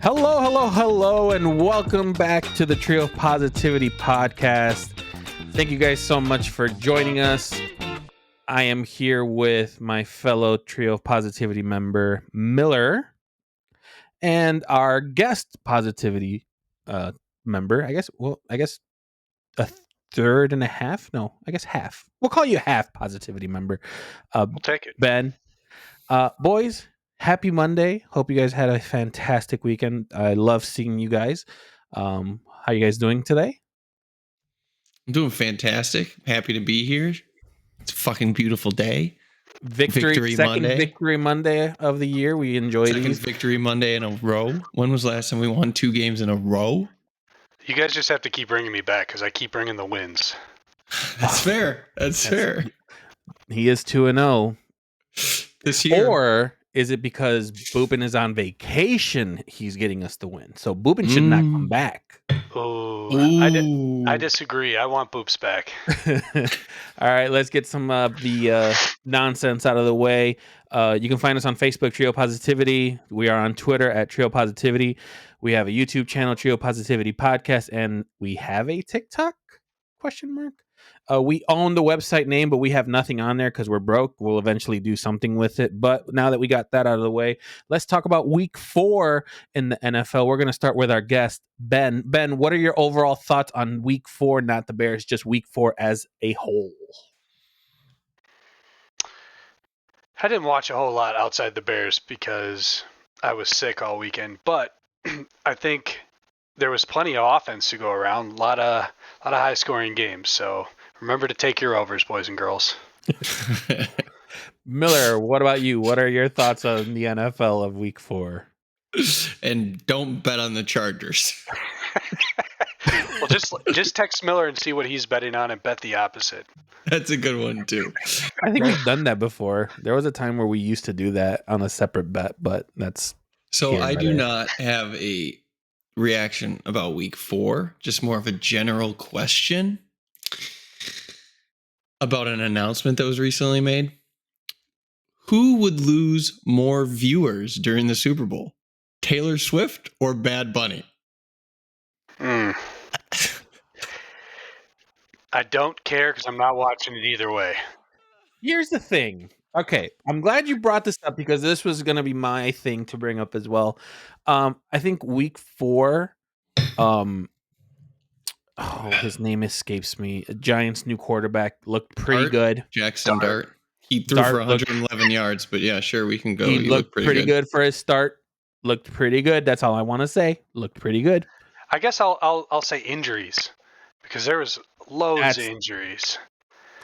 Hello, hello, hello, and welcome back to the Trio of Positivity podcast. Thank you guys so much for joining us. I am here with my fellow Trio of Positivity member, Miller, and our guest positivity member, I guess a third and a half. No, I guess half. We'll call you half positivity member. We'll take it. Ben. Boys, happy Monday. Hope you guys had a fantastic weekend. I love seeing you guys. How you guys doing today? I'm doing fantastic. Happy to be here. It's a fucking beautiful day. Victory Monday of the year. We enjoyed Second Victory Monday in a row. When was the last time we won 2 games in a row? You guys just have to keep bringing me back because I keep bringing the wins. That's fair. That's fair. He is 2-0 this year. Or is it because Boopin is on vacation he's getting us the win? So Boopin should not come back. Ooh. I disagree. I want Boops back. All right, let's get some of the nonsense out of the way. You can find us on Facebook, Trio Positivity. We are on Twitter at Trio Positivity. We have a YouTube channel, Trio Positivity Podcast, and we have a TikTok? ? We own the website name, but we have nothing on there because we're broke. We'll eventually do something with it. But now that we got that out of the way, let's talk about week 4 in the NFL. We're going to start with our guest, Ben. Ben, what are your overall thoughts on week 4, not the Bears, just week 4 as a whole? I didn't watch a whole lot outside the Bears because I was sick all weekend, but I think there was plenty of offense to go around, a lot of high-scoring games, so remember to take your overs, boys and girls. Miller, what about you? What are your thoughts on the NFL of week 4? And don't bet on the Chargers. Well, just text Miller and see what he's betting on and bet the opposite. That's a good one, too. I think we've done that before. There was a time where we used to do that on a separate bet, but that's... So I do not have a reaction about week 4, just more of a general question about an announcement that was recently made. Who would lose more viewers during the Super Bowl? Taylor Swift or Bad Bunny? I don't care because I'm not watching it either way. Here's the thing. Okay, I'm glad you brought this up because this was going to be my thing to bring up as well. I think week 4, his name escapes me. Giants' new quarterback looked pretty good. Jackson Dart. He threw for 111 yards, but yeah, sure, we can go. He looked pretty good for his start. Looked pretty good. That's all I want to say. Looked pretty good. I guess I'll say injuries because there was loads of injuries.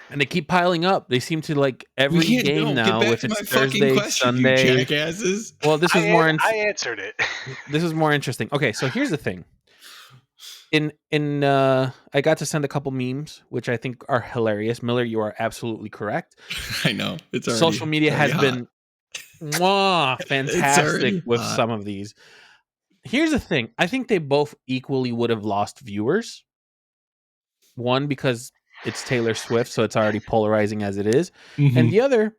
And they keep piling up. They seem to like every game now. If it's Thursday, Sunday, jackasses. Well, this is more. I answered it. This is more interesting. Okay, so here's the thing. I got to send a couple memes, which I think are hilarious. Miller, you are absolutely correct. I know. It's already, social media has been fantastic with some of these. Here's the thing. I think they both equally would have lost viewers. One, because it's Taylor Swift, so it's already polarizing as it is. Mm-hmm. And the other,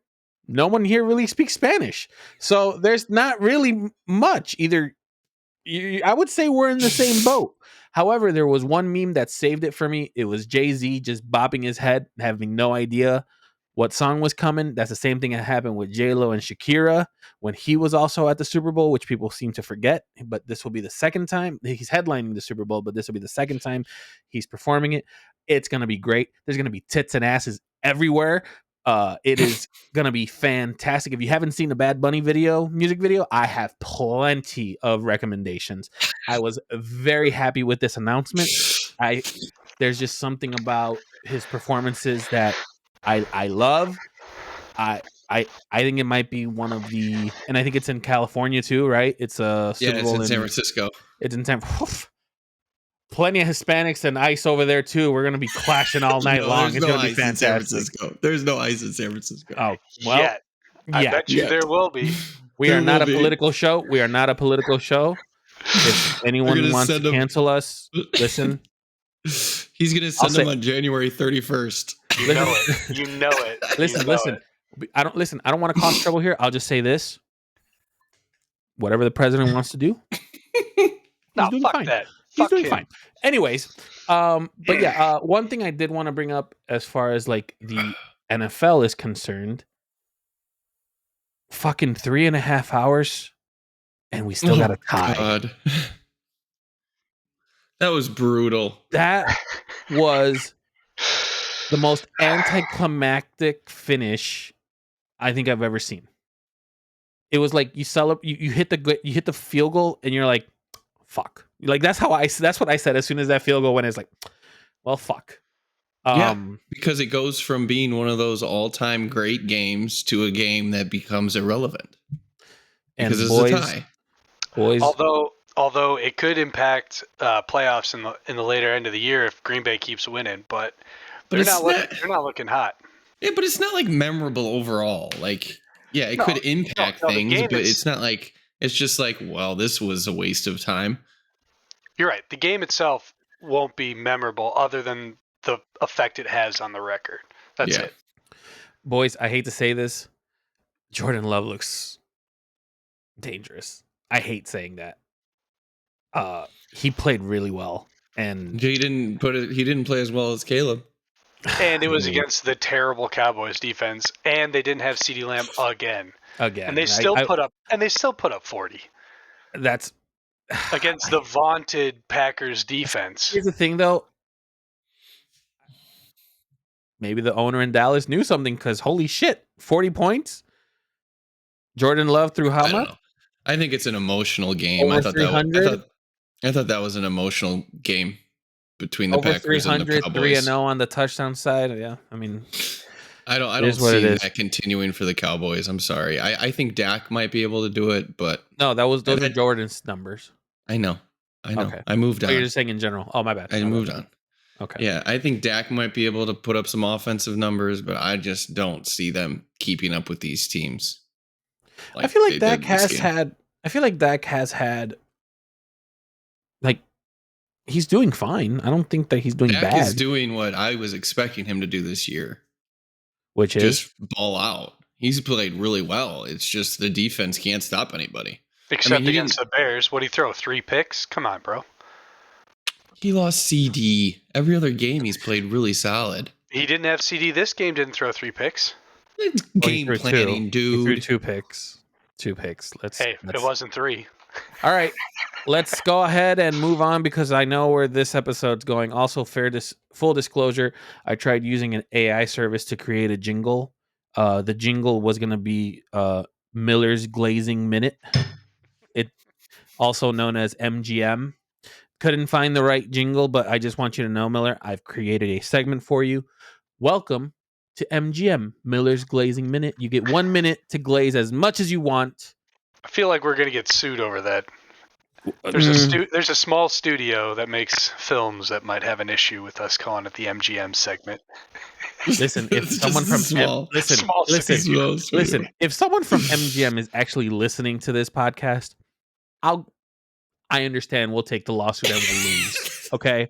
no one here really speaks Spanish. So there's not really much. I would say we're in the same boat. However, there was one meme that saved it for me. It was Jay-Z just bopping his head, having no idea what song was coming. That's the same thing that happened with J-Lo and Shakira when he was also at the Super Bowl, which people seem to forget. But this will be the second time. He's headlining the Super Bowl, but this will be the second time he's performing it. It's going to be great. There's going to be tits and asses everywhere. It is going to be fantastic. If you haven't seen the Bad Bunny music video, I have plenty of recommendations. I was very happy with this announcement. There's just something about his performances that I love. I think it might be one of the, and I think it's in California too, right? It's a Super Bowl in San Francisco. It's in San Francisco. Plenty of Hispanics and ice over there too. We're gonna be clashing all night long. It's gonna be fantastic. There's no ice in San Francisco. Oh well, I bet you there will be. We are not a political show. We are not a political show. If anyone wants to cancel us, listen. He's gonna send them on January 31st. You know it. You know it. Listen. I don't want to cause trouble here. I'll just say this: whatever the president wants to do, No, doing fuck fine. that. He's Fuck doing him. fine. Anyways, but yeah, one thing I did want to bring up as far as like the NFL is concerned, fucking 3.5 hours, and we still got a tie. God. That was brutal. That was the most anticlimactic finish I think I've ever seen. It was like you hit the field goal, and you're like, fuck. Like that's what I said as soon as that field goal went. It's like, well, fuck. Because it goes from being one of those all-time great games to a game that becomes irrelevant. Because it's a tie. Boys. Although it could impact playoffs in the later end of the year if Green Bay keeps winning, but they're not looking hot. Yeah, but it's not like memorable overall. Like, yeah, it could impact things, but it's not like it's just like, well, this was a waste of time. You're right. The game itself won't be memorable other than the effect it has on the record. That's it. Boys, I hate to say this. Jordan Love looks dangerous. I hate saying that. He played really well, and he didn't play as well as Caleb. And it was against the terrible Cowboys defense, and they didn't have CeeDee Lamb again. And they still put up 40. That's against the vaunted Packers defense. Here's the thing, though. Maybe the owner in Dallas knew something, because holy shit, 40 points. Jordan Love threw how much? I think it's an emotional game. Over 300? I thought that was an emotional game between the Packers and the Cowboys. 3-0 on the touchdown side. Yeah, I mean, I don't see that continuing for the Cowboys. I'm sorry. I think Dak might be able to do it, but no, those are Jordan's numbers. I know. Okay. I moved on. You're just saying in general. Oh, my bad. I moved on. Okay. Yeah, I think Dak might be able to put up some offensive numbers, but I just don't see them keeping up with these teams. I feel like Dak has had. Like, he's doing fine. I don't think that he's doing bad. Dak is doing what I was expecting him to do this year, which is just ball out. He's played really well. It's just the defense can't stop anybody. Except against the Bears. What'd he throw? 3 picks? Come on, bro. He lost CD. Every other game he's played really solid. He didn't have CD this game, didn't throw 3 picks. Game planning, dude. He threw 2 picks. 2 picks. It wasn't 3. All right. Let's go ahead and move on, because I know where this episode's going. Also, full disclosure, I tried using an AI service to create a jingle. The jingle was going to be Miller's Glazing Minute. It also known as MGM. Couldn't find the right jingle, but I just want you to know, Miller, I've created a segment for you. Welcome to MGM, Miller's Glazing Minute. You get 1 minute to glaze as much as you want. I feel like we're going to get sued over that. There's a small studio that makes films that might have an issue with us calling it the MGM segment. Listen, if someone from if someone from MGM is actually listening to this podcast, I understand. We'll take the lawsuit and we'll lose. Okay,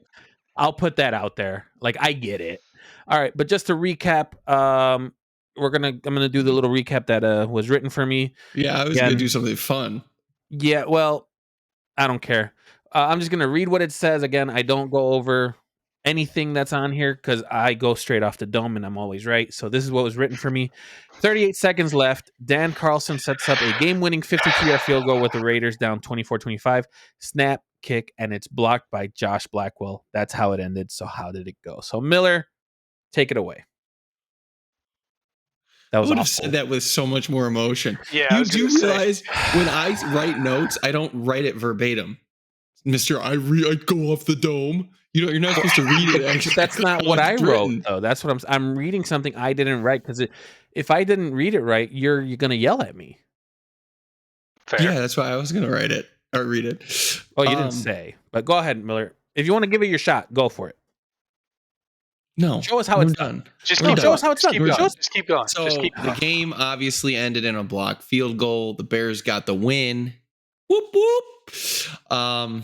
I'll put that out there. Like, I get it. All right, but just to recap, I'm gonna do the little recap that was written for me. Yeah, I was gonna do something fun. Yeah, well, I don't care. I'm just gonna read what it says again. I don't go over anything that's on here because I go straight off the dome and I'm always right. So this is what was written for me. 38 seconds left. Dan Carlson sets up a game-winning 52-yard field goal with the Raiders down 24-25. Snap, kick, and it's blocked by Josh Blackwell. That's how it ended. So how did it go? So Miller, take it away. That was I would have said that with so much more emotion. Yeah, you do realize when I write notes, I don't write it verbatim. Mister, I go off the dome. You're not supposed to read it. Actually, that's not what I wrote, though. That's what I'm reading something I didn't write, because if I didn't read it right, you're gonna yell at me. Fair. Yeah, that's why I was gonna write it or read it. Oh, you didn't say, but go ahead, Miller. If you want to give it your shot, go for it. No, show us how it's done. Show us how it's done. Just keep going. So the game obviously ended in a blocked field goal. The Bears got the win. Whoop whoop.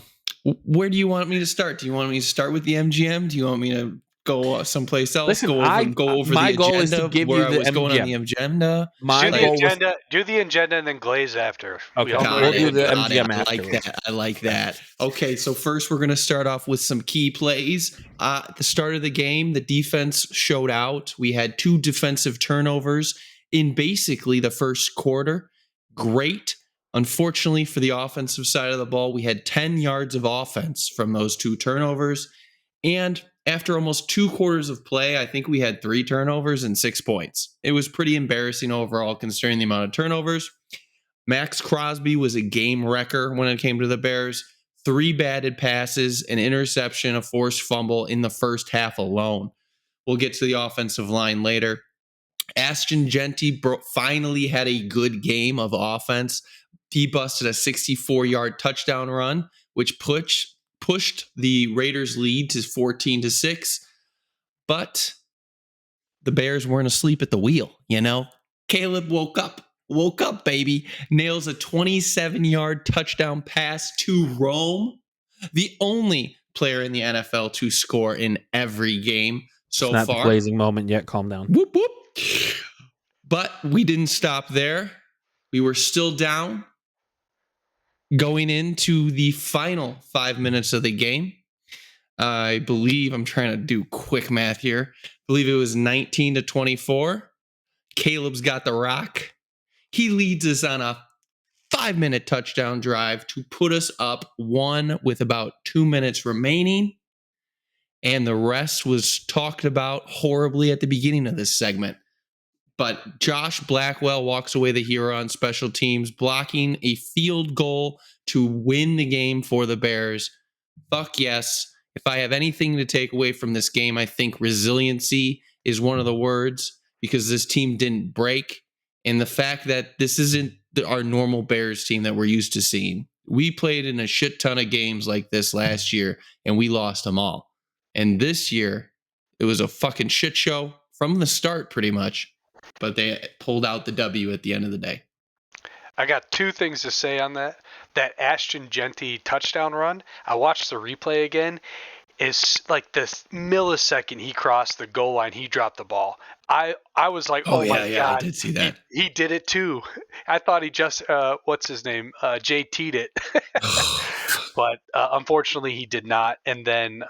Where do you want me to start? Do you want me to start with the MGM? Do you want me to go someplace else. Listen, Go over my the goal is to agenda give where you I the was going on the MGM. agenda. My do the goal was agenda, do the agenda, and then glaze after. Okay, We all know we'll you're do the gonna MGM I like afterwards. that. I like that. Okay, so first we're going to start off with some key plays. At the start of the game, the defense showed out. We had 2 defensive turnovers in basically the first quarter. Great. Unfortunately, for the offensive side of the ball, we had 10 yards of offense from those 2 turnovers. And after almost 2 quarters of play, I think we had 3 turnovers and 6 points. It was pretty embarrassing overall considering the amount of turnovers. Max Crosby was a game wrecker when it came to the Bears. 3 batted passes, an interception, a forced fumble in the first half alone. We'll get to the offensive line later. Ashton Genty finally had a good game of offense. He busted a 64-yard touchdown run, which pushed the Raiders' lead to 14-6. But the Bears weren't asleep at the wheel, you know? Caleb woke up, baby. Nails a 27-yard touchdown pass to Rome, the only player in the NFL to score in every game so It's not far. the Glazing moment yet. Calm down. Whoop, whoop. But we didn't stop there. We were still down going into the final 5 minutes of the game. I believe, I'm trying to do quick math here. I believe it was 19-24. Caleb's got the rock. He leads us on a 5-minute touchdown drive to put us up 1 with about 2 minutes remaining. And the rest was talked about horribly at the beginning of this segment. But Josh Blackwell walks away the hero on special teams, blocking a field goal to win the game for the Bears. Fuck yes. If I have anything to take away from this game, I think resiliency is one of the words, because this team didn't break. And the fact that this isn't our normal Bears team that we're used to seeing. We played in a shit ton of games like this last year, and we lost them all. And this year, it was a fucking shit show from the start, pretty much. But they pulled out the W at the end of the day. I got 2 things to say on that. That Ashton Genty touchdown run, I watched the replay again. It's like this millisecond he crossed the goal line, he dropped the ball. I was like, oh my God. I did see that. He did it too. I thought he just, what's his name? JT'd it. But unfortunately he did not. And then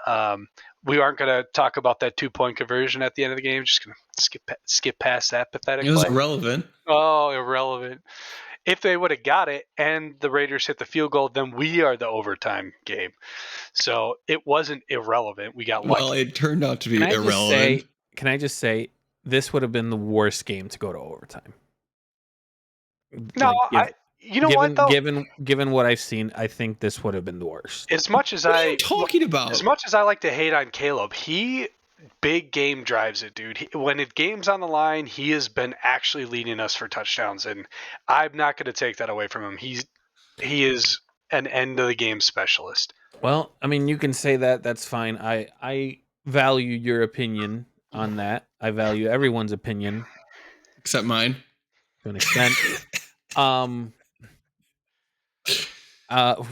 we aren't going to talk about that 2-point conversion at the end of the game. Just going to skip past that pathetic It was play. irrelevant. Oh, irrelevant. If they would have got it and the Raiders hit the field goal, then we are the overtime game. So it wasn't irrelevant. We got lucky. Well, it turned out to be Can irrelevant. I just say this would have been the worst game to go to overtime? No, what though? Given what I've seen, I think this would have been the worst. As much as What are you talking about? As much as I like to hate on Caleb, he big game drives it, dude. When the game's on the line, he has been actually leading us for touchdowns, and I'm not going to take that away from him. He is an end of the game specialist. Well, I mean, you can say that. That's fine. I value your opinion on that. I value everyone's opinion, Except mine. to an extent.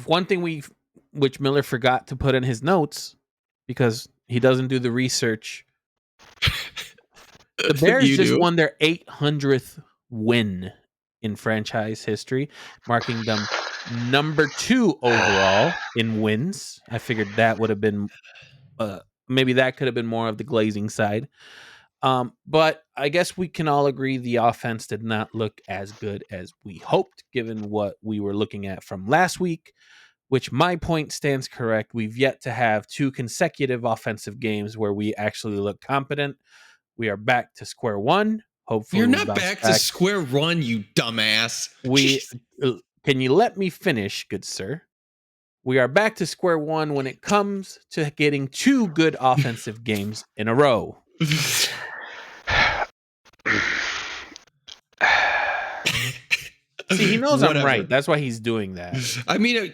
One thing which Miller forgot to put in his notes, because he doesn't do the research. The Bears just won their 800th win in franchise history, marking them number 2 overall in wins. I figured that would have been maybe that could have been more of the Glazing side. But I guess we can all agree the offense did not look as good as we hoped, given what we were looking at from last week, which my point stands correct. We've yet to have 2 consecutive offensive games where we actually look competent. We are back to square one. Hopefully, you're not back to square one, you dumbass. Can you let me finish, good sir? We are back to square one when it comes to getting 2 good offensive games in a row. See, he knows Whatever. I'm right. That's why he's doing that. I mean,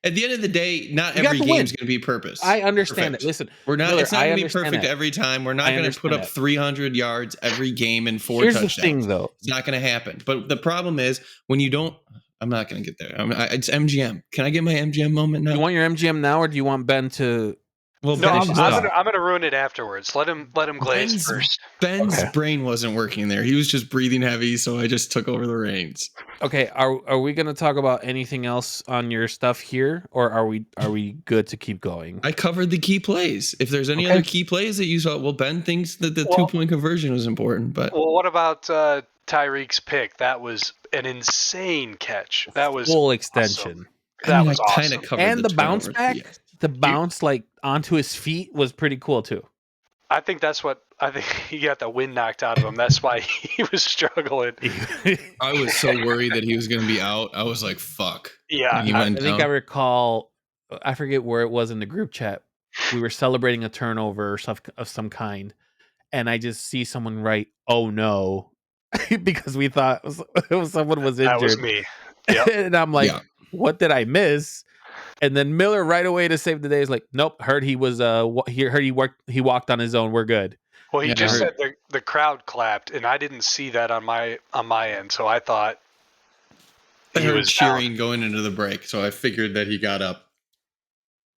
at the end of the day, not every game is going to be purpose. I understand perfect. it. Listen, we're not. Miller, it's not going to be perfect every time. We're not going to put up 300 yards every game and 4 touchdowns. The thing, though. It's not going to happen. But the problem is when you don't. I'm not going to get there. It's MGM. Can I get my MGM moment now? You want your MGM now, or do you want Ben to Well, No, Ben's, I'm gonna ruin it afterwards. Let him glaze first. Ben's brain wasn't working there. He was just breathing heavy, so I just took over the reins. Okay, are we going to talk about anything else on your stuff here, or are we good to keep going? I covered the key plays. If there's any other key plays that you saw, well, Ben thinks that the 2-point conversion was important, but what about Tyreek's pick? That was an insane catch. That was full extension. That was I kind of awesome. covered And the bounce turnovers, back, yes. the bounce like onto his feet was pretty cool too. I think he got the wind knocked out of him. That's why he was struggling. I was so worried that he was going to be out. I was like, fuck. Yeah. I think I recall, I forget where it was in the group chat. We were celebrating a turnover of some kind. And I just see someone write, "Oh no," because we thought someone was injured. That was me. Yep. And I'm like, what did I miss? And then Miller right away to save the day is like, nope, heard he walked on his own. We're good. Well, he just said the crowd clapped, and I didn't see that on my end, so I thought I heard cheering going into the break, so I figured that he got up.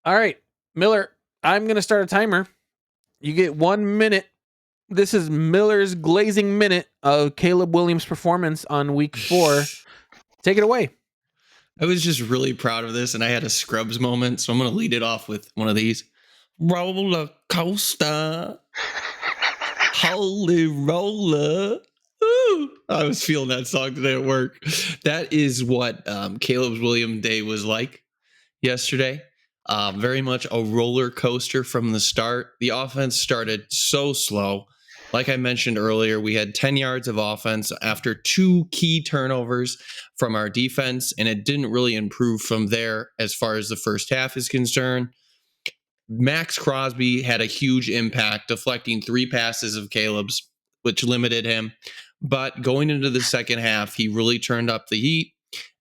All right, Miller, I'm gonna start a timer. You get 1 minute. This is Miller's glazing minute of Caleb Williams' performance on week 4. Take it away. I was just really proud of this, and I had a Scrubs moment, so I'm going to lead it off with one of these. Rollercoaster. Holy roller. Ooh. I was feeling that song today at work. That is what Caleb Williams' day was like yesterday. Very much a roller coaster from the start. The offense started so slow. Like I mentioned earlier, we had 10 yards of offense after 2 key turnovers from our defense, and it didn't really improve from there as far as the first half is concerned. Max Crosby had a huge impact, deflecting 3 passes of Caleb's, which limited him. But going into the second half, he really turned up the heat,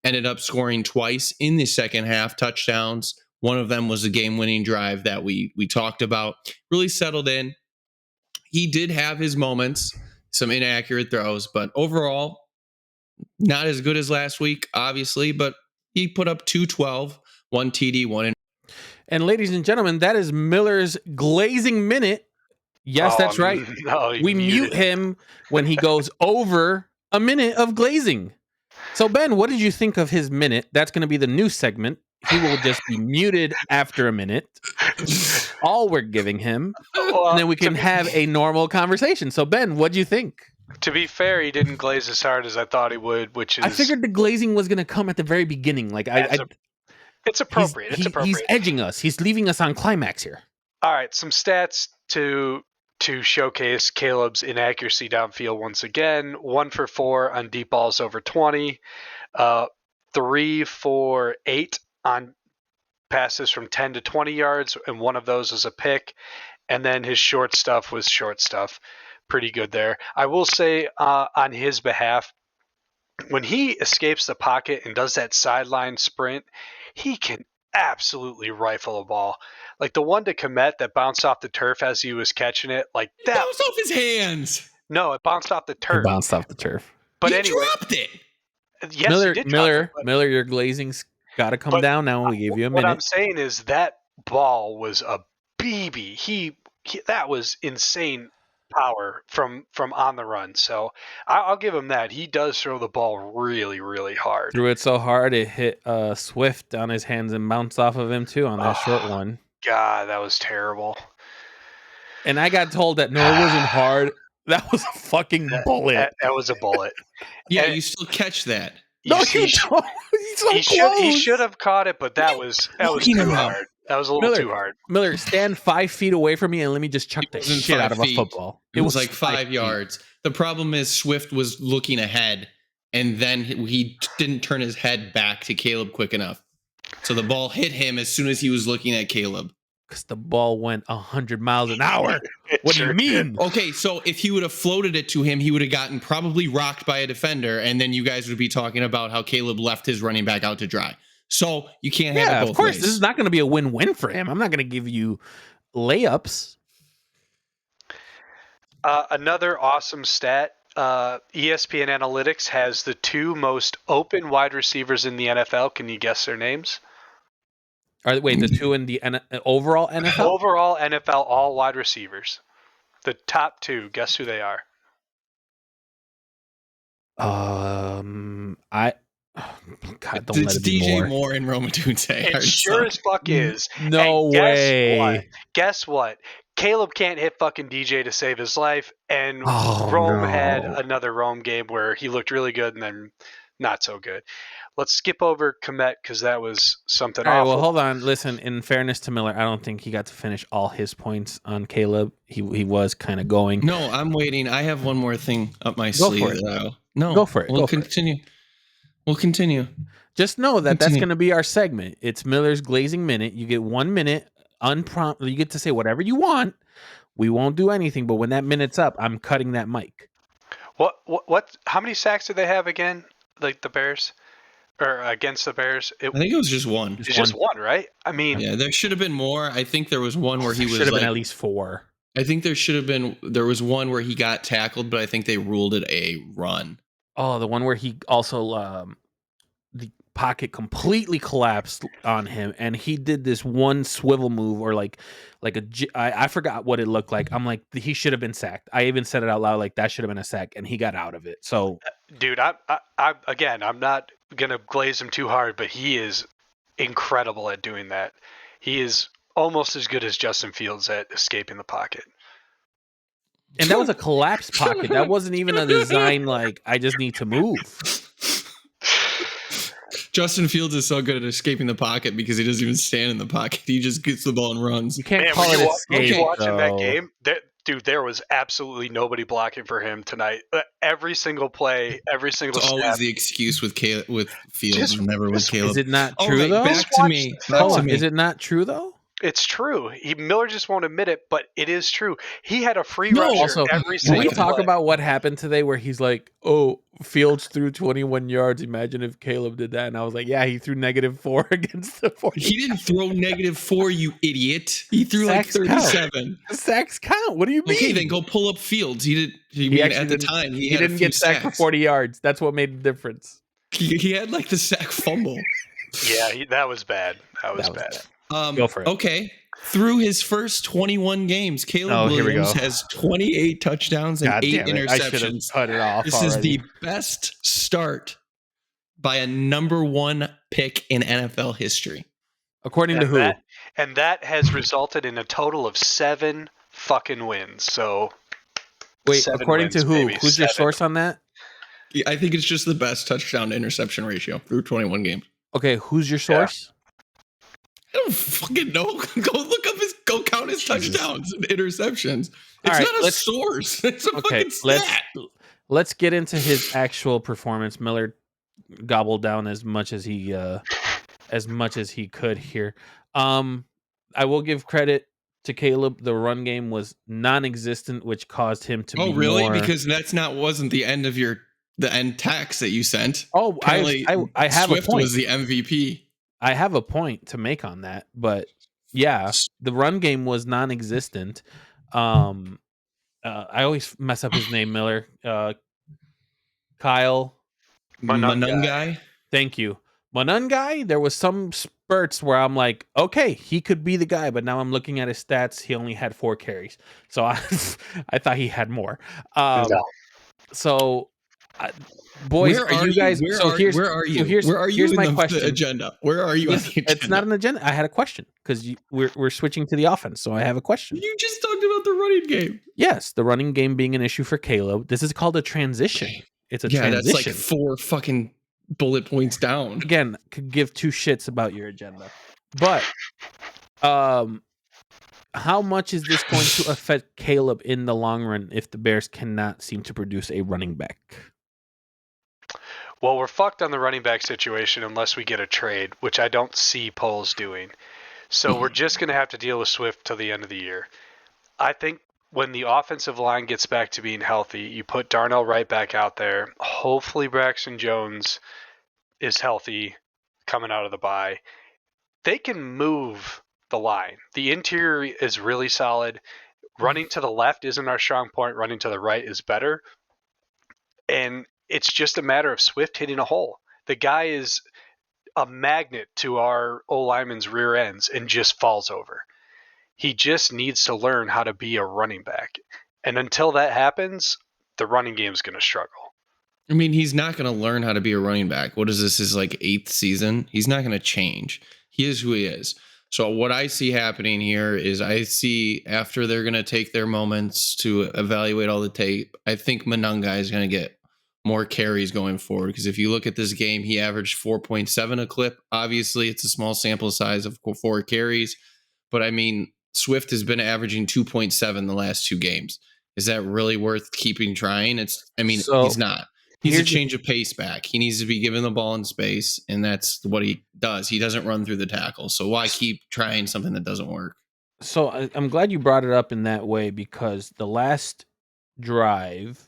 ended up scoring twice in the second half, touchdowns. One of them was a game-winning drive that we talked about. Really settled in. He did have his moments, some inaccurate throws, but overall, not as good as last week, obviously, but he put up 212, 1 TD, 1. And ladies and gentlemen, that is Miller's glazing minute. Yes, that's right. No, we mute him when he goes over a minute of glazing. So, Ben, what did you think of his minute? That's going to be the new segment. He will just be muted after a minute. All we're giving him. And then we can have a normal conversation. So, Ben, what do you think? To be fair, he didn't glaze as hard as I thought he would, which is... I figured the glazing was going to come at the very beginning. Like It's appropriate. He's edging us. He's leaving us on climax here. All right, some stats to showcase Caleb's inaccuracy downfield once again. 1 for 4 on deep balls over 20. 3 for 8 on passes from 10 to 20 yards, and one of those was a pick. And then his short stuff was short stuff. Pretty good there. I will say on his behalf, when he escapes the pocket and does that sideline sprint, he can absolutely rifle a ball. Like the one to Komet that bounced off the turf as he was catching it. Like that bounced off his hands. No, it bounced off the turf. It bounced off the turf. But he anyway, dropped it. Yes, Miller, he did Miller, your glazing's got to come down now. We gave you a minute. What I'm saying is that ball was a BB. He that was insane power from on the run. So I'll give him that. He does throw the ball really, really hard. Threw it so hard it hit Swift on his hands and bounced off of him too on that short one. God, that was terrible. And I got told that no, it wasn't hard. That was a fucking bullet. That was a bullet. Yeah, and you still catch that. No, you don't. He's so close. He should have caught it, but that was too hard. That was a little too hard. Miller, stand 5 feet away from me and let me just chuck the shit out of a football. It was like 5 yards. The problem is Swift was looking ahead, and then he didn't turn his head back to Caleb quick enough. So the ball hit him as soon as he was looking at Caleb. Because the ball went 100 miles an hour. What do you mean? Okay, so if he would have floated it to him, he would have gotten probably rocked by a defender, and then you guys would be talking about how Caleb left his running back out to dry. So you can't have it both of course. ways. This is not going to be a win-win for him. I'm not going to give you layups. Another awesome stat. ESPN Analytics has the 2 most open wide receivers in the NFL. Can you guess their names? Wait, the two in the overall NFL? Overall NFL, all wide receivers. The top two, guess who they are? I God, don't let It's it be DJ more. Moore and Roma Tunce. It sure as fuck is. No And way. Guess what? Caleb can't hit fucking DJ to save his life, and Rome had another Rome game where he looked really good and then not so good. Let's skip over Komet because that was something All right, awful. well, hold on. Listen, in fairness to Miller, I don't think he got to finish all his points on Caleb. He was kind of going. No, I'm waiting. I have one more thing up my Go sleeve. for it. No, Go for it. We'll Go for it. continue. We'll continue. Just know that that's going to be our segment. It's Miller's Glazing Minute. You get 1 minute unprompted. You get to say whatever you want. We won't do anything, but when that minute's up, I'm cutting that mic. What? How many sacks did they have again? Like the Bears, or against the Bears? I think it was just one. It's just one, right? I mean, yeah, there should have been more. I think there was one where he was should have like, been at least 4. I think there was one where he got tackled, but I think they ruled it a run. Oh, the one where he also the pocket completely collapsed on him, and he did this one swivel move or like I forgot what it looked like. I'm like, he should have been sacked. I even said it out loud, like that should have been a sack, and he got out of it. So, dude, I'm not gonna glaze him too hard, but he is incredible at doing that. He is almost as good as Justin Fields at escaping the pocket. And that was a collapsed pocket. That wasn't even a design like I just need to move. Justin Fields is so good at escaping the pocket because he doesn't even stand in the pocket. He just gets the ball and runs. You can't call it escape. Watching that game, dude, there was absolutely nobody blocking for him tonight. Every single play, every single it's snap. Always the excuse with Fields, never with Caleb. Is it not true though? Back to me. Is it not true though? It's true. Miller just won't admit it, but it is true. He had a free rusher also, every can single we talk play. about what happened today where he's like, oh, Fields threw 21 yards. Imagine if Caleb did that. And I was like, yeah, he threw -4 against the 40. He didn't throw -4, you idiot. He threw Sacks like 37. Count. Sacks count. What do you mean? Okay, then go pull up Fields. He at the time he didn't get sacked for 40 yards. That's what made the difference. He had like the sack fumble. Yeah, that was bad. That was bad. Go for it. Okay. Through his first 21 games, Caleb Williams has 28 touchdowns and 8 interceptions. I should have cut it off. This is the best start by a number 1 pick in NFL history. According to who? And that has resulted in a total of 7 fucking wins. So, wait, according to who? Who's your source on that? I think it's just the best touchdown to interception ratio through 21 games. Okay, who's your source? I don't fucking know. Go count his touchdowns and interceptions. It's not a source. It's a fucking stat. Let's get into his actual performance. Miller gobbled down as much as he could here. I will give credit to Caleb. The run game was non-existent, which caused him to be Oh, really? more... Because wasn't the end of the end text that you sent. Oh, I have Swift a point. Was the MVP. I have a point to make on that, but yeah, the run game was non-existent. I always mess up his name, Miller. Kyle Manungai. Thank you, Manungai. There was some spurts where I'm like, okay, he could be the guy, but now I'm looking at his stats. He only had 4 carries, so I thought he had more. So. Boys, where are you guys? Where are you? Here's my question. Agenda. Where are you? It's not an agenda. I had a question because we're switching to the offense, so I have a question. You just talked about the running game. Yes, the running game being an issue for Caleb. This is called a transition. It's a transition. That's like 4 fucking bullet points down. Again, could give 2 shits about your agenda, but how much is this going to affect Caleb in the long run if the Bears cannot seem to produce a running back? Well, we're fucked on the running back situation unless we get a trade, which I don't see Poles doing. So we're just going to have to deal with Swift till the end of the year. I think when the offensive line gets back to being healthy, you put Darnell Wright back out there. Hopefully Braxton Jones is healthy coming out of the bye. They can move the line. The interior is really solid. Running to the left isn't our strong point. Running to the right is better. And it's just a matter of Swift hitting a hole. The guy is a magnet to our O-linemen's rear ends and just falls over. He just needs to learn how to be a running back. And until that happens, the running game's going to struggle. I mean, he's not going to learn how to be a running back. What is this? His like 8th season? He's not going to change. He is who he is. So what I see happening here is I see after they're going to take their moments to evaluate all the tape, I think Monangai is going to get more carries going forward. Because if you look at this game, he averaged 4.7 a clip. Obviously, it's a small sample size of 4 carries. But I mean, Swift has been averaging 2.7 the last 2 games. Is that really worth keeping trying? He's not. He's a change of pace back. He needs to be given the ball in space, and that's what he does. He doesn't run through the tackle. So why keep trying something that doesn't work? So I'm glad you brought it up in that way, because the last drive,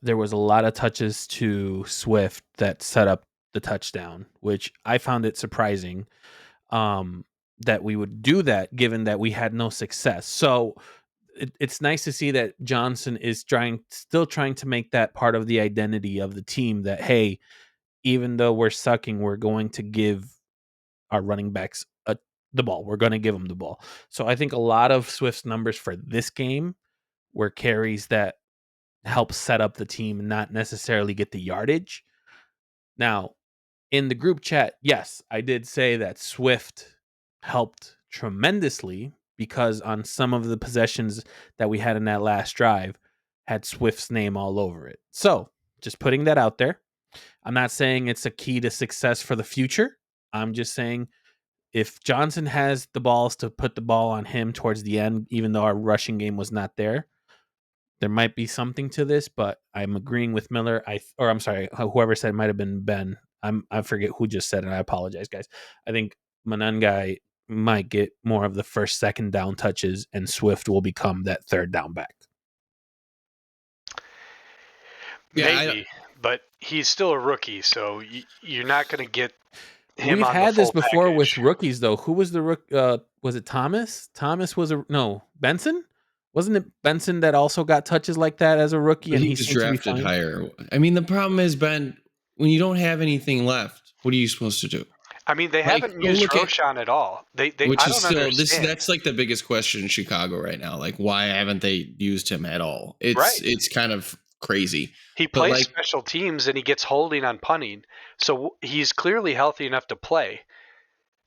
there was a lot of touches to Swift that set up the touchdown, which I found it surprising that we would do that, given that we had no success. So it's nice to see that Johnson is still trying to make that part of the identity of the team, that, hey, even though we're sucking, we're going to give our running backs the ball. We're going to give them the ball. So I think a lot of Swift's numbers for this game were carries that help set up the team, not necessarily get the yardage. Now, in the group chat, yes, I did say that Swift helped tremendously, because on some of the possessions that we had in that last drive had Swift's name all over it. So just putting that out there. I'm not saying it's a key to success for the future. I'm just saying if Johnson has the balls to put the ball on him towards the end, even though our rushing game was not there, there might be something to this. But I'm agreeing with Miller. I'm sorry, whoever said it might have been Ben. I forget who just said it. I apologize, guys. I think Monangai might get more of the first, second down touches, and Swift will become that third down back. Maybe, but he's still a rookie, so you're not going to get him. We've on had the this full before package. with rookies, though. Who was the rook? Was it Thomas? Thomas was Benson? Wasn't it Benson that also got touches like that as a rookie? And he was drafted higher. I mean, the problem is, Ben, when you don't have anything left, what are you supposed to do? I mean, they haven't used Roshan at all. Which I don't understand. That's like the biggest question in Chicago right now. Like, why haven't they used him at all? It's kind of crazy. He plays special teams and he gets holding on punting, so he's clearly healthy enough to play.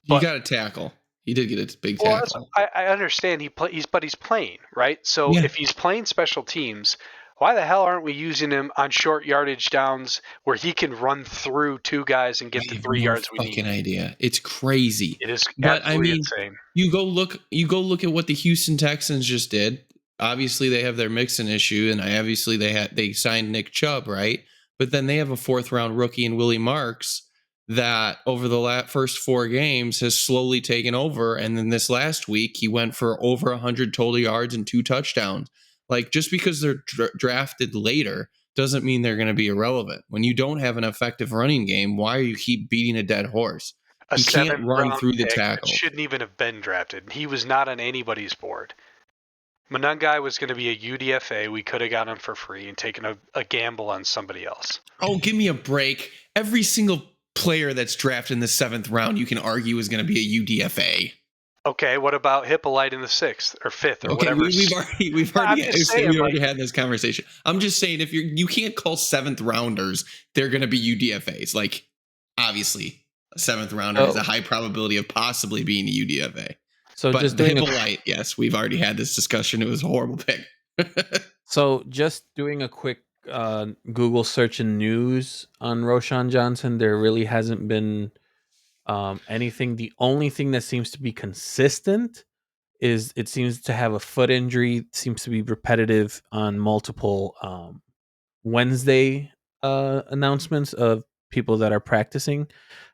He got a tackle. He did get a big tackle. I understand he's playing, right? So if he's playing special teams, why the hell aren't we using him on short yardage downs where he can run through 2 guys and get the 3 yards we need? Fucking idea. It's crazy. It is absolutely insane. You go look at what the Houston Texans just did. Obviously, they have their Mixon issue, and obviously they signed Nick Chubb, right? But then they have a 4th round rookie in Willie Marks that over the first 4 games has slowly taken over. And then this last week, he went for over 100 total yards and 2 touchdowns. Like, just because they're drafted later doesn't mean they're going to be irrelevant. When you don't have an effective running game, why are you keep beating a dead horse? He can't run through the tackle. Shouldn't even have been drafted. He was not on anybody's board. Monangai was going to be a UDFA. We could have got him for free and taken a gamble on somebody else. Oh, give me a break. Every single player that's drafted in the 7th round, you can argue is going to be a UDFA. Okay, what about Hippolyte in the 6th or 5th or whatever? We've already had this conversation. I'm just saying, if you can't call 7th rounders, they're going to be UDFAs. Like, obviously, a 7th rounder has a high probability of possibly being a UDFA. So but just Hippolyte, yes, we've already had this discussion. It was a horrible pick. So just doing a quick Google search and news on Roshan Johnson, there really hasn't been anything. The only thing that seems to be consistent is it seems to have a foot injury. It seems to be repetitive on multiple Wednesday announcements of people that are practicing.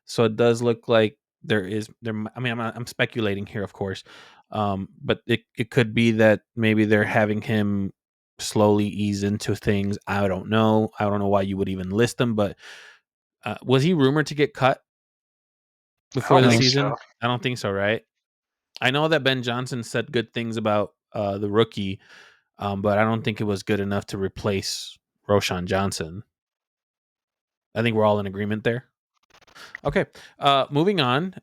So it does look like there. I mean, I'm speculating here, of course, but it could be that maybe they're having him slowly ease into things. I don't know. I don't know why you would even list him, but was he rumored to get cut before the season? So. I don't think so, right? I know that Ben Johnson said good things about the rookie, but I don't think it was good enough to replace Roshan Johnson. I think we're all in agreement there. Okay. Moving on.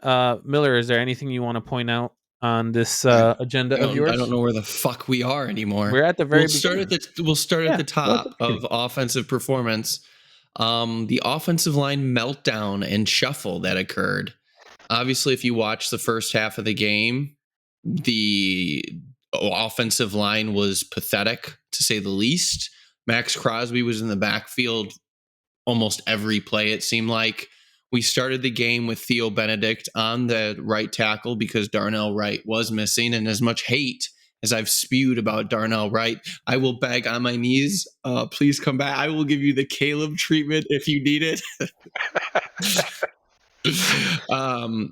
Miller, is there anything you want to point out on this I agenda of yours? I don't know where the fuck we are anymore. We're at the very beginning. We'll start at Yeah, the go at the top of beginning. offensive performance. The offensive line meltdown and shuffle that occurred. Obviously, if you watch the first half of the game, the offensive line was pathetic, to say the least. Max Crosby was in the backfield almost every play, it seemed like. We started the game with Theo Benedict on the right tackle because Darnell Wright was missing. And as much hate as I've spewed about Darnell Wright, I will beg on my knees, please come back. I will give you the Caleb treatment if you need it.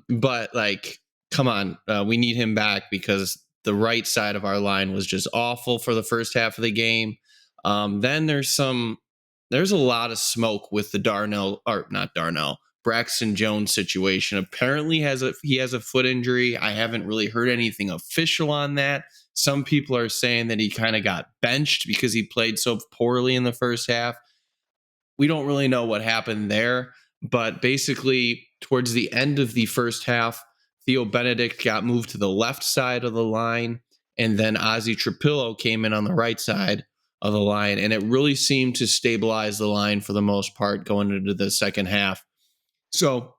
But like, come on, we need him back because the right side of our line was just awful for the first half of the game. Then there's a lot of smoke with the Braxton Jones situation. Apparently he has a foot injury. I haven't really heard anything official on that. Some people are saying that he kind of got benched because he played so poorly in the first half. We don't really know what happened there, but basically towards the end of the first half, Theo Benedict got moved to the left side of the line, and then Ozzie Trapillo came in on the right side of the line, and it really seemed to stabilize the line for the most part going into the second half. So at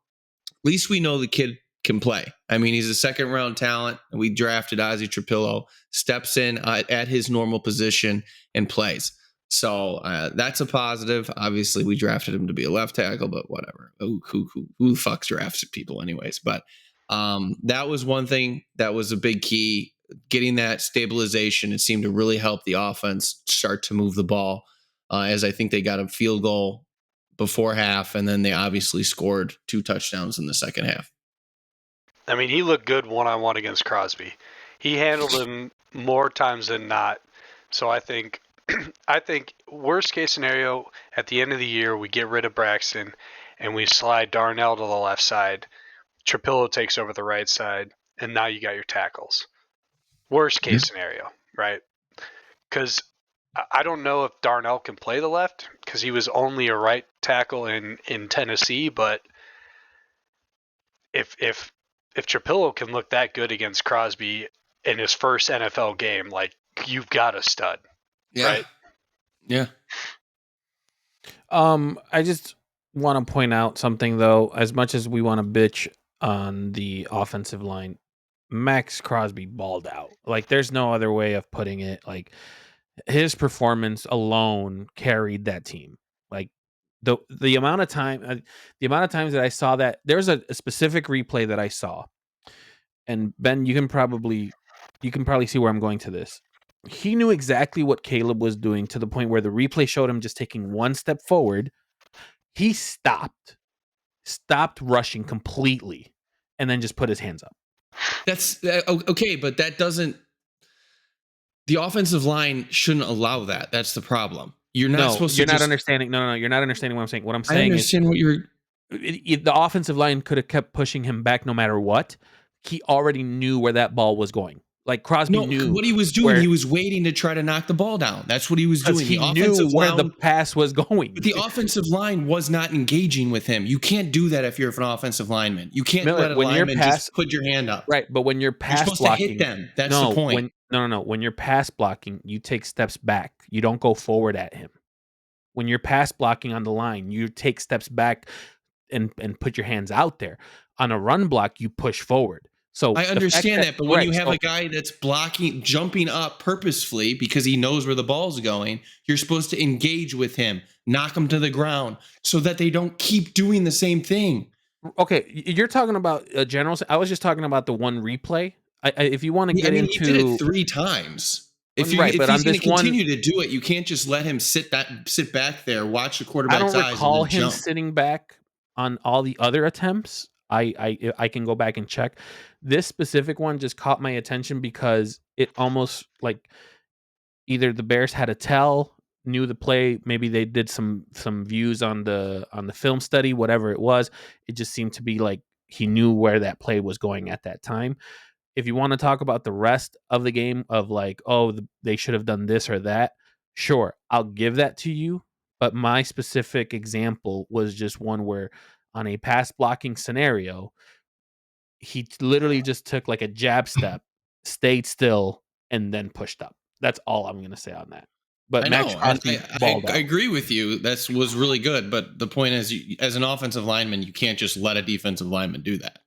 least we know the kid can play. I mean, he's a second round talent. We drafted Ozzie Trapillo, steps in at his normal position and plays. So that's a positive. Obviously, we drafted him to be a left tackle, but whatever. Who the fuck drafts people anyways? But that was one thing that was a big key. Getting that stabilization, it seemed to really help the offense start to move the ball, as I think they got a field goal before half, and then they obviously scored 2 touchdowns in the second half. I mean, he looked good one-on-one against Crosby. He handled him more times than not. So I think worst case scenario, at the end of the year, we get rid of Braxton and we slide Darnell to the left side. Trapillo takes over the right side, and now you got your tackles. Worst case scenario, right? Because I don't know if Darnell can play the left because he was only a right tackle in Tennessee, but if Trapillo can look that good against Crosby in his first NFL game, like, you've got a stud, right? Yeah. I just want to point out something though. As much as we want to bitch on the offensive line, Max Crosby balled out. Like, there's no other way of putting it. Like, his performance alone carried that team. Like, the amount of times that I saw that, there's a specific replay that I saw, and Ben, you can probably see where I'm going to this. He knew exactly what Caleb was doing to the point where the replay showed him just taking one step forward. He stopped rushing completely, and then just put his hands up. That's okay, but that doesn't. The offensive line shouldn't allow that. That's the problem. You're not supposed to. You're not understanding. No, you're not understanding what I'm saying. What I'm saying I understand what you're. the offensive line could have kept pushing him back no matter what. He already knew where that ball was going. Like, Crosby knew what he was doing. He was waiting to try to knock the ball down. That's what he was doing. He knew where the pass was going. But the offensive line was not engaging with him. You can't do that if you're an offensive lineman. You can't let a lineman just put your hand up. Right, but when you're pass supposed blocking, to hit them. That's the point. No. When you're pass blocking, you take steps back. You don't go forward at him. When you're pass blocking on the line, you take steps back and put your hands out there. On a run block, you push forward. So I understand that, but when you have a guy that's jumping up purposefully because he knows where the ball's going, you're supposed to engage with him, knock him to the ground so that they don't keep doing the same thing. Okay, you're talking about a general. I was just talking about the one replay. If you want to get into, he did it 3 times. If he's going to continue to do it, you can't just let him sit back there, watch the quarterback's eyes. I don't recall him sitting back on all the other attempts. I can go back and check. This specific one just caught my attention because it almost like either the Bears had a tell, knew the play, maybe they did some views on the film study, whatever it was. It just seemed to be like he knew where that play was going at that time. If you want to talk about the rest of the game of like, they should have done this or that, sure, I'll give that to you. But my specific example was just one where on a pass blocking scenario, he literally just took like a jab step, stayed still, and then pushed up. That's all I'm going to say on that. But I Max know, and Crosby I balled out. agree with you. That was really good. But the point is, as an offensive lineman, you can't just let a defensive lineman do that.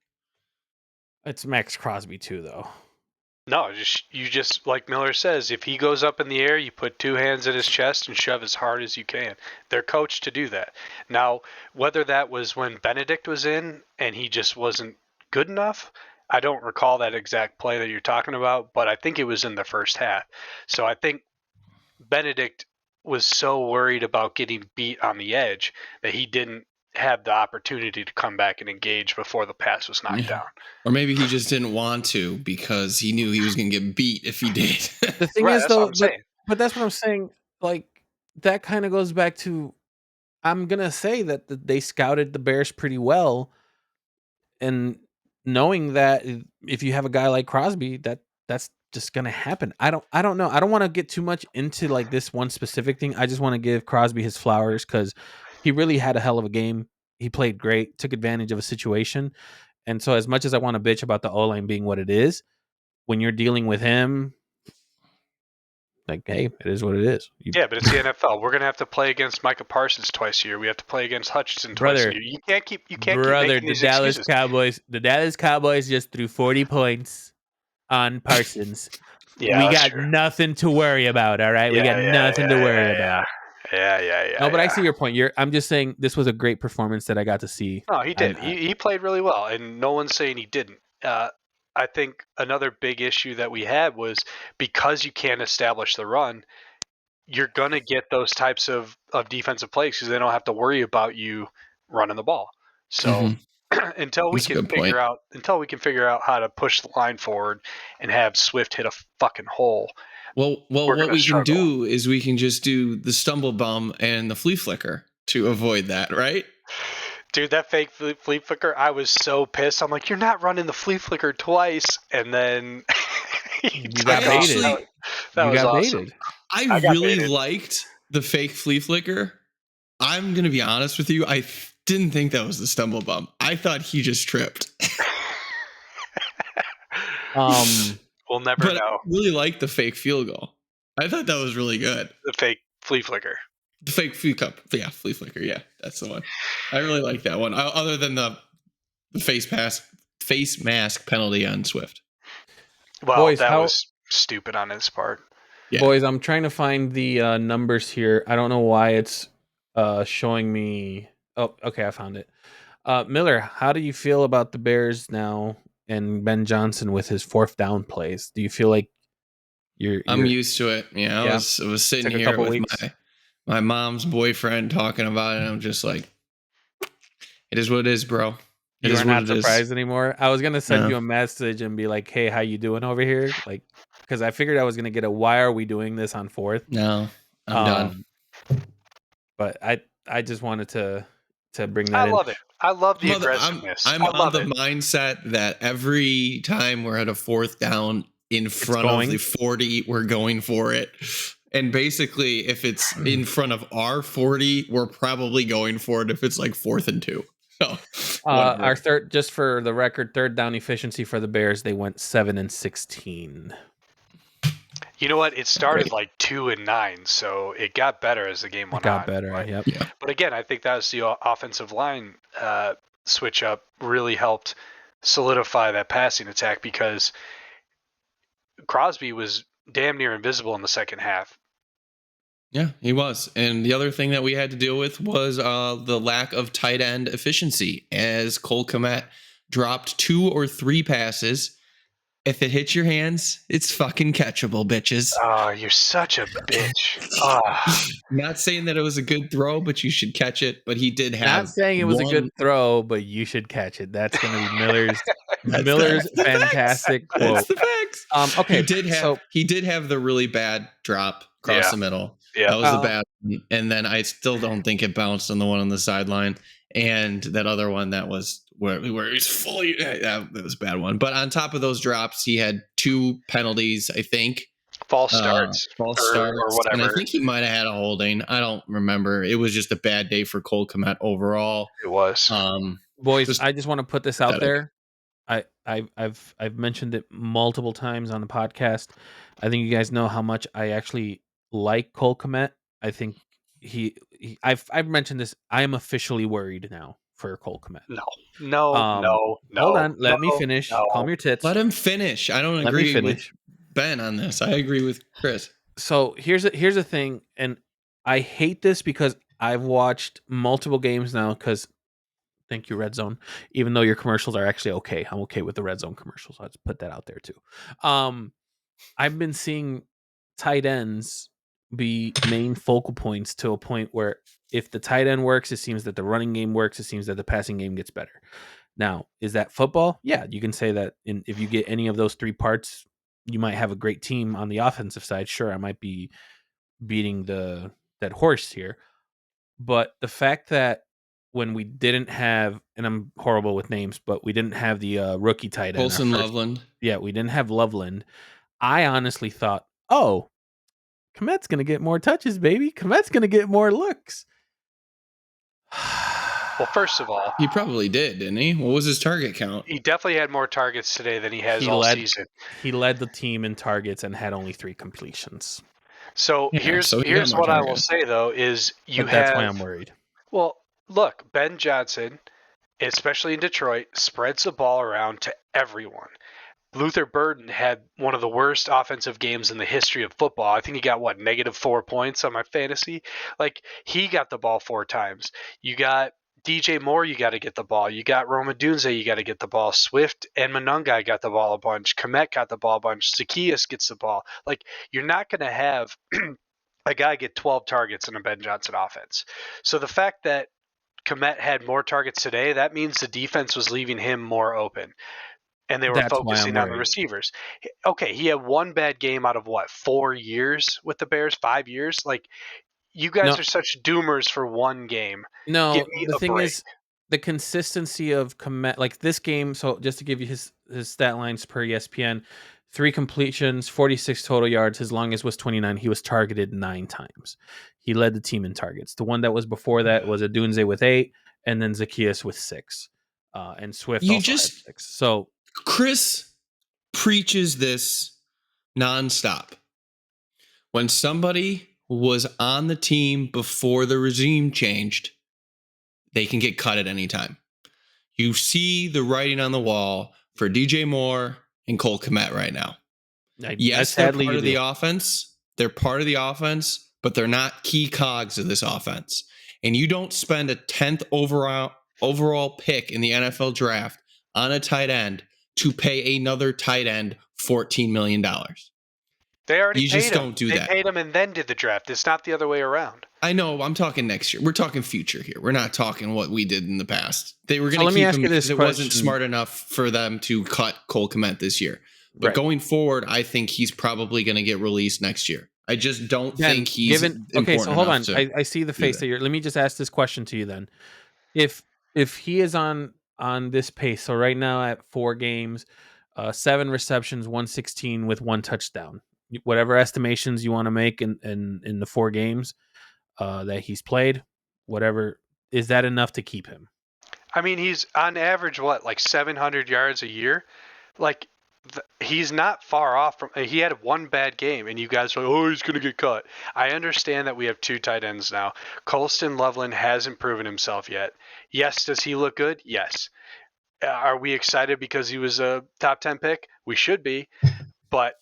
It's Max Crosby too, though. No, you just like Miller says, if he goes up in the air, you put two hands at his chest and shove as hard as you can. They're coached to do that. Now, whether that was when Benedict was in and he just wasn't good enough, I don't recall that exact play that you're talking about, but I think it was in the first half. So I think Benedict was so worried about getting beat on the edge that he didn't have the opportunity to come back and engage before the pass was knocked down. Or maybe he just didn't want to because he knew he was going to get beat if he did. The thing Right, is, that's what though, I'm saying. but that's what I'm saying. Like, that kind of goes back to, I'm going to say that they scouted the Bears pretty well. And knowing that if you have a guy like Crosby, that's just going to happen. I don't know. I don't want to get too much into like this one specific thing. I just want to give Crosby his flowers because he really had a hell of a game. He played great, took advantage of a situation. And so as much as I want to bitch about the O-line being what it is, when you're dealing with him, like, hey, it is what it is. Yeah, but it's the NFL. We're gonna have to play against Micah Parsons twice a year. We have to play against Hutchinson twice a year. You can't keep making these excuses. The Dallas Cowboys just threw 40 points on Parsons. Yeah, we that's got true. nothing to worry about. All right, we got nothing to worry about. Yeah. No, but I see your point. I'm just saying this was a great performance that I got to see. No, he did. He played really well, and no one's saying he didn't. I think another big issue that we had was because you can't establish the run, you're going to get those types of defensive plays because they don't have to worry about you running the ball. So until we can figure out how to push the line forward and have Swift hit a fucking hole. Well, what we can do is we can just do the stumble bum and the flea flicker to avoid that, right? Dude, that fake flea flicker, I was so pissed. I'm like, you're not running the flea flicker twice, and then you got baited. That was awesome. Baited. I really liked the fake flea flicker. I'm gonna be honest with you. I didn't think that was the stumble bump. I thought he just tripped. We'll never know. I really liked the fake field goal. I thought that was really good. The fake flea flicker. The fake flea flicker. Yeah, that's the one. I really like that one. Other than the face mask penalty on Swift. Well, Boys, that was stupid on his part. Yeah. Boys, I'm trying to find the numbers here. I don't know why it's showing me. Oh, okay, I found it. Miller, how do you feel about the Bears now and Ben Johnson with his fourth down plays? Do you feel like I'm used to it. Yeah, I was sitting here with my mom's boyfriend talking about it, and I'm just like, it is what it is, bro. You're not surprised anymore? I was gonna send you a message and be like, hey, how you doing over here? Like, because I figured I was gonna get a why are we doing this on fourth? No, I'm done. But I just wanted to bring that in. I love it. I love the aggressiveness. I'm on the mindset that every time we're at a fourth down in front of the 40, we're going for it. And basically, if it's in front of our 40, we're probably going for it if it's like 4th and 2. So, our third, just for the record, third down efficiency for the Bears, they went 7 and 16. You know what? It started like 2 and 9, so it got better as the game went on. It got better, yep. Yeah. But again, I think that was the offensive line switch up really helped solidify that passing attack because Crosby was damn near invisible in the second half. Yeah, he was. And the other thing that we had to deal with was the lack of tight end efficiency as Cole Kmet dropped 2 or 3 passes. If it hits your hands, it's fucking catchable, bitches. Oh, you're such a bitch. Not saying that it was a good throw, but you should catch it. But he did have. Not saying it was a good throw, but you should catch it. That's going to be Miller's fantastic quote. That's the facts. Okay, he did have the really bad drop across the middle. Yeah, that was the bad one. And then I still don't think it bounced on the one on the sideline. And that other one that was where he's fully, that was a bad one. But on top of those drops, he had 2 penalties, I think. False starts false or starts, and I whatever think he might have had a holding. I don't remember. It was just a bad day for Cole Kmet overall. it was. Boys, Just I just want to put this out pathetic. there. I've mentioned it multiple times on the podcast. I think you guys know how much I actually like Cole Kmet. I think I've mentioned this. I am officially worried now for Cole Kmet. No. Hold on, let me finish. Calm your tits. Let him finish. I don't Let me agree with finish. Ben on this. I agree with Chris. So here's a thing, and I hate this because I've watched multiple games now. Because thank you, Red Zone. Even though your commercials are actually okay, I'm okay with the Red Zone commercials. I'll just put that out there too. I've been seeing tight ends be main focal points to a point where if the tight end works, it seems that the running game works. It seems that the passing game gets better. Now, is that football? Yeah, you can say that. If you get any of those three parts, you might have a great team on the offensive side. Sure, I might be beating that horse here, but the fact that when we didn't have, and I'm horrible with names, but we didn't have the rookie tight end. Colson Loveland. Yeah, we didn't have Loveland. I honestly thought, oh, Kmet's going to get more touches, baby. Kmet's going to get more looks. Well, first of all, he probably did, didn't he? What was his target count? He definitely had more targets today than he has all season. He led the team in targets and had only 3 completions. So here's what I will say though is that's why I'm worried. Well, look, Ben Johnson, especially in Detroit, spreads the ball around to everyone. Luther Burden had one of the worst offensive games in the history of football. I think he got -4 points on my fantasy. Like, he got the ball 4 times. You got DJ Moore, you got to get the ball. You got Roma Dunze, you got to get the ball. Swift and Monungai got the ball a bunch. Kmet got the ball a bunch. Zacchaeus gets the ball. Like, you're not going to have a guy get 12 targets in a Ben Johnson offense. So the fact that Kmet had more targets today, that means the defense was leaving him more open. And they were focusing on the receivers. Okay, he had one bad game out of 4 years with the Bears, 5 years? Like, you guys are such doomers for one game. No, the thing is, the consistency of Kmet, like this game. So just to give you his stat lines per ESPN, 3 completions, 46 total yards. His longest was 29. He was targeted 9 times. He led the team in targets. The one that was before that was a Dunze with 8, and then Zacchaeus with 6, and Swift also had 6. So Chris preaches this nonstop. When somebody was on the team before the regime changed, they can get cut at any time. You see the writing on the wall for DJ Moore and Cole Kmet right now. Yes, they're part of the offense. They're part of the offense, but they're not key cogs of this offense. And you don't spend a 10th overall pick in the NFL draft on a tight end to pay another tight end $14 million. They already paid him. Don't do that. They paid him and then did the draft. It's not the other way around. I know. I'm talking next year. We're talking future here. We're not talking what we did in the past. They were going to keep him because it wasn't smart enough for them to cut Cole Kmet this year. But going forward, I think he's probably going to get released next year. I just don't think he's okay. So hold on. I see the face that you're. Let me just ask this question to you then. If he is on this pace, so right now at 4 games, 7 receptions, 116 with 1 touchdown. Whatever estimations you want to make in the 4 games that he's played, whatever, is that enough to keep him? I mean, he's on average 700 yards a year. Like, he's not far off from. He had 1 bad game, and you guys are like, oh, he's gonna get cut. I understand that we have 2 tight ends now. Colston Loveland hasn't proven himself yet. Yes, does he look good? Yes. Are we excited because he was a top 10 pick? We should be, but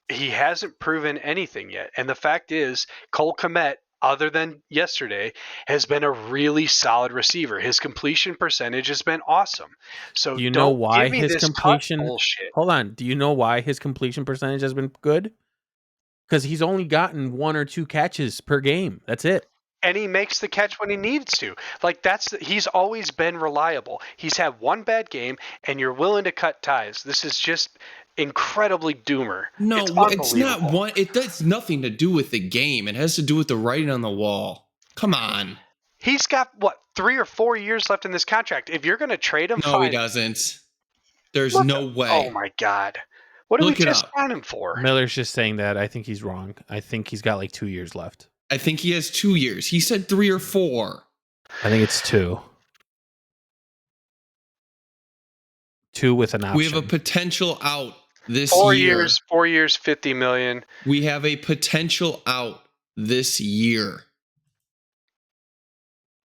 he hasn't proven anything yet. And the fact is, Cole Kmet, other than yesterday, has been a really solid receiver. His completion percentage has been awesome. So do you know why his completion bullshit. Hold on. Do you know why his completion percentage has been good? Because he's only gotten 1 or 2 catches per game. That's it. And he makes the catch when he needs to. Like, he's always been reliable. He's had 1 bad game, and you're willing to cut ties. This is just incredibly doomer. No, it's not one. It does nothing to do with the game. It has to do with the writing on the wall. Come on. He's got 3 or 4 years left in this contract. If you're going to trade him, no, he doesn't. There's no way. Oh my God. What did we Look it just up. sign him for? Miller's just saying that. I think he's wrong. I think he's got like 2 years left. I think he has 2 years. He said 3 or 4. I think it's 2. 2 with an option. We have a potential out this 4 year. years, 4 years, $50 million. We have a potential out this year.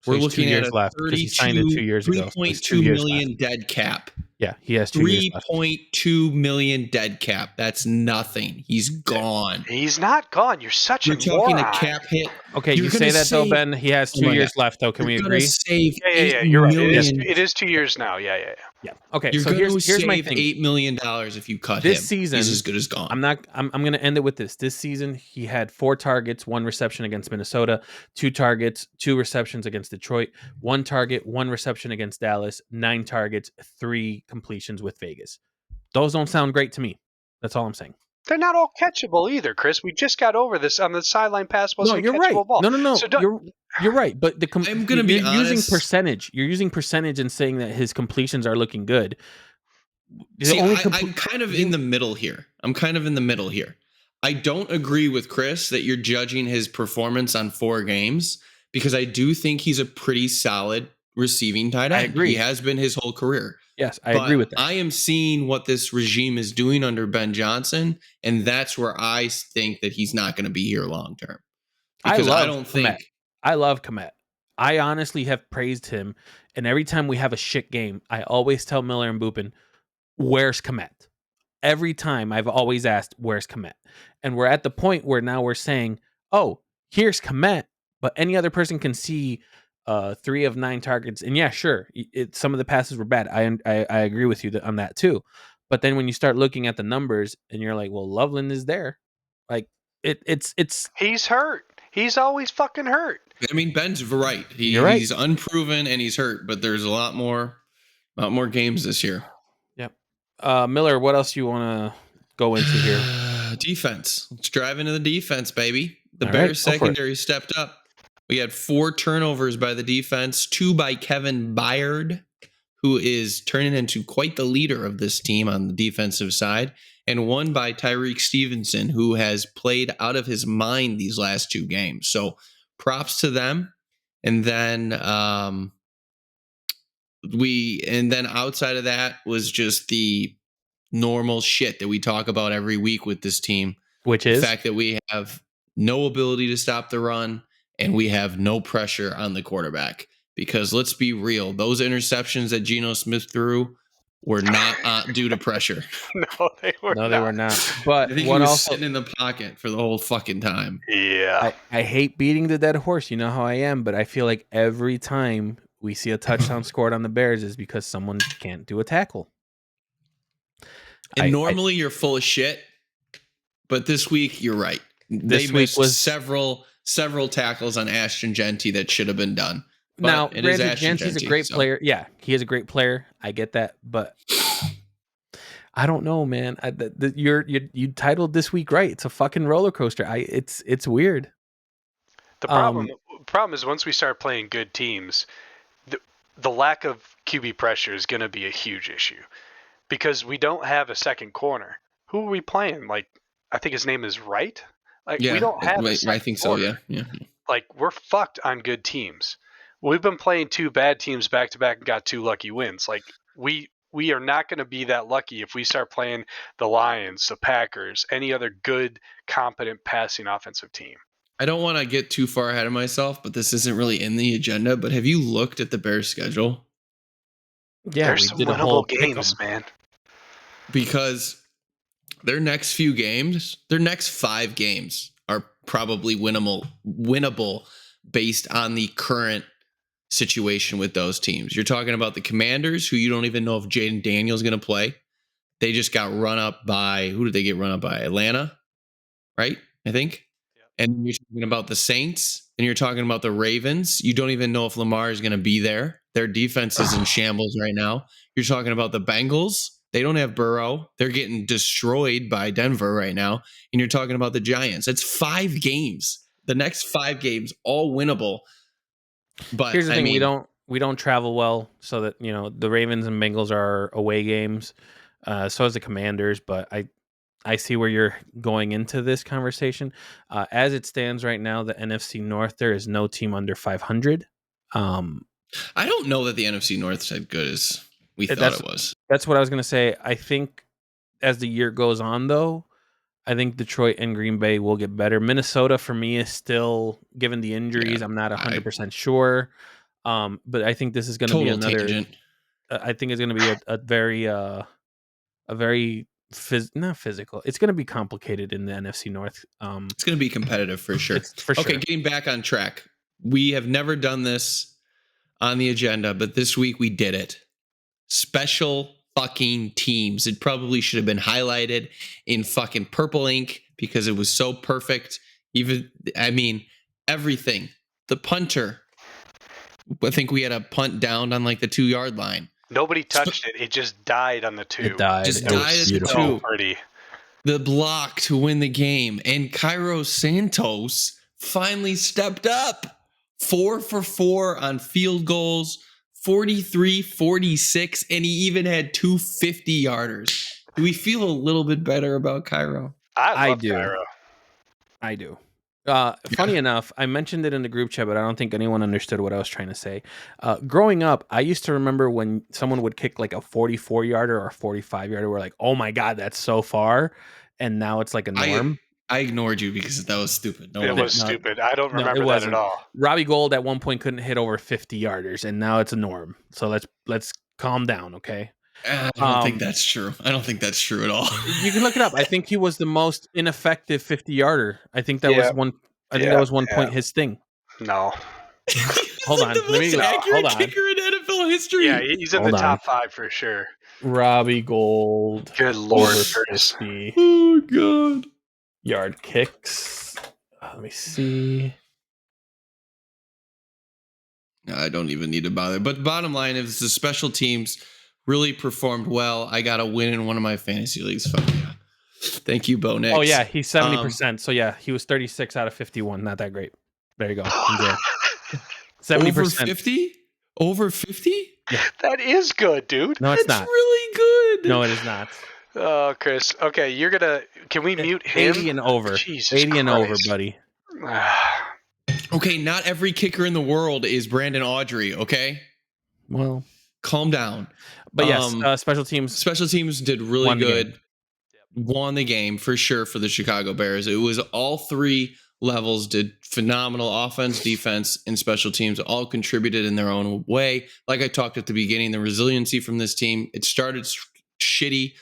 So We're he's 2 looking at years a left because he signed it 2 years ago. So he's 2 $3.2 years million left. dead cap. Yeah, he has 2 years left. $3.2 million dead cap. That's nothing. He's gone. He's not gone. You're such You're a talking moron. a cap hit. Okay, You're you gonna say that though, save- Ben. He has Oh 2 my years God. left though. Can we You're agree? gonna save Yeah. $8 You're right. million. It is 2 years now. Yeah. Yeah. Okay, You're so going to here's my save thing. $8 million if you cut This him. season, He's as good as gone. I'm going to end it with this. This season, he had 4 targets, 1 reception against Minnesota, 2 targets, 2 receptions against Detroit, 1 target, 1 reception against Dallas, 9 targets, 3 completions with Vegas. Those don't sound great to me. That's all I'm saying. They're not all catchable either, Chris. We just got over this on the sideline pass wasn't No, you're a right. catchable ball. No. So You're right, but I'm gonna be you're using honest. percentage. You're using percentage and saying that his completions are looking good. See, I'm kind of in the middle here. I don't agree with Chris that you're judging his performance on 4 games because I do think he's a pretty solid receiving tight end. I agree. He has been his whole career. Yes, I agree with that. I am seeing what this regime is doing under Ben Johnson, and that's where I think that he's not going to be here long term. Because I don't think I love Komet. I honestly have praised him, and every time we have a shit game, I always tell Miller and Boopin, "Where's Komet?" Every time I've always asked, "Where's Komet?" And we're at the point where now we're saying, "Oh, here's Komet," but any other person can see 3 of 9 targets. And yeah, sure, some of the passes were bad. I agree with you on that too. But then when you start looking at the numbers, and you're like, "Well, Loveland is there," like it's he's hurt. He's always fucking hurt. I mean, Ben's right. You're right. He's unproven and he's hurt, but there's a lot more games this year. Yep. Miller, what else you want to go into here? Defense. Let's drive into the defense, baby. The All Bears right, go for it. secondary stepped up. We had 4 turnovers by the defense, 2 by Kevin Byard, who is turning into quite the leader of this team on the defensive side, and 1 by Tyreek Stevenson, who has played out of his mind these last 2 games. So props to them. And then outside of that was just the normal shit that we talk about every week with this team, Which is the fact that we have no ability to stop the run and we have no pressure on the quarterback. Because let's be real, those interceptions that Geno Smith threw were not due to pressure. No, they were not. But I think he was sitting in the pocket for the whole fucking time. Yeah. I hate beating the dead horse. You know how I am, but I feel like every time we see a touchdown scored on the Bears is because someone can't do a tackle. And normally you're full of shit, but this week you're right. This They week missed several tackles on Ashton Genty that should have been done. But now, it is granted, Ashton Genty's Genty, a great player. Yeah, he is a great player. I get that, but I don't know, man. You titled this week right. It's a fucking roller coaster. It's weird. The problem is once we start playing good teams, the lack of QB pressure is going to be a huge issue because we don't have a second corner. Who are we playing? Like, I think his name is Wright. Like, we don't have a second I think so. corner. Yeah. Like, we're fucked on good teams. We've been playing 2 bad teams back to back and got 2 lucky wins. Like, we are not going to be that lucky if we start playing the Lions, the Packers, any other good, competent passing offensive team. I don't want to get too far ahead of myself, but this isn't really in the agenda. But have you looked at the Bears' schedule? Yeah, there's some winnable games, man. Because their next 5 games are probably winnable based on the current situation with those teams. You're talking about the Commanders, who you don't even know if Jaden Daniels is going to play. They just got run up by, who did they get run up by? Atlanta, right? I think. Yep. And you're talking about the Saints, and you're talking about the Ravens. You don't even know if Lamar is going to be there. Their defense is in shambles right now. You're talking about the Bengals. They don't have Burrow. They're getting destroyed by Denver right now. And you're talking about the Giants. It's 5 games. The next 5 games, all winnable. But here's the thing: we don't travel well, so that the Ravens and Bengals are away games. So is the Commanders, but I see where you're going into this conversation. As it stands right now, the NFC North, there is no team under 500. I don't know that the NFC North is as good as we thought it was. That's what I was going to say. I think as the year goes on, though, I think Detroit and Green Bay will get better. Minnesota, for me, is still, given the injuries, I'm not 100% sure. But I think this is going to be another tangent. I think it's going to be a very not physical. It's going to be complicated in the NFC North. It's going to be competitive for sure. Okay, getting back on track. We have never done this on the agenda, but this week we did it. Special fucking teams. It probably should have been highlighted in fucking purple ink because it was so perfect. Everything. The punter. I think we had a punt down on like the 2-yard line. Nobody touched it. It just died on the 2. It died. Just died at the 2. So pretty. The block to win the game. And Cairo Santos finally stepped up. 4 for 4 on field goals. 43-46. And he even had 2 50-yarders. Do we feel a little bit better about Cairo? I love Cairo. I do. Funny enough, I mentioned it in the group chat, but I don't think anyone understood what I was trying to say. Growing up, I used to remember when someone would kick like a 44-yarder or a 45-yarder, we're like, oh my God, that's so far. And now it's like a norm. I ignored you because that was stupid. It was stupid. I don't remember that at all. Robbie Gould at one point couldn't hit over 50-yarders, and now it's a norm. So let's calm down, okay? I don't think that's true. I don't think that's true at all. You can look it up. I think he was the most ineffective 50-yarder. I think that was one. I think that was one point his thing. No. Hold on. The most accurate kicker in NFL history. Yeah, he's in the top 5 for sure. Robbie Gould. Good Lord, Curtis. Oh God. Yard kicks. Let me see. I don't even need to bother. But the bottom line is the special teams really performed well. I got a win in one of my fantasy leagues. Fuck yeah. Thank you, Bo Nix. Oh, yeah. He's 70%. So, yeah, he was 36 out of 51. Not that great. There you go. 70%. Over 50? Over 50? Yeah. That is good, dude. No, it's not. That's really good. No, it is not. Oh, Chris. Okay, you're going to... Can we mute him? 80 and over. Jesus 80 Christ. and over, buddy. Okay, not every kicker in the world is Brandon Audrey, okay? Well... Calm down. But yes, special teams. Special teams did really good. Won the game for sure for the Chicago Bears. It was all 3 levels did phenomenal. Offense, defense, and special teams all contributed in their own way. Like I talked at the beginning, the resiliency from this team, it started shitty.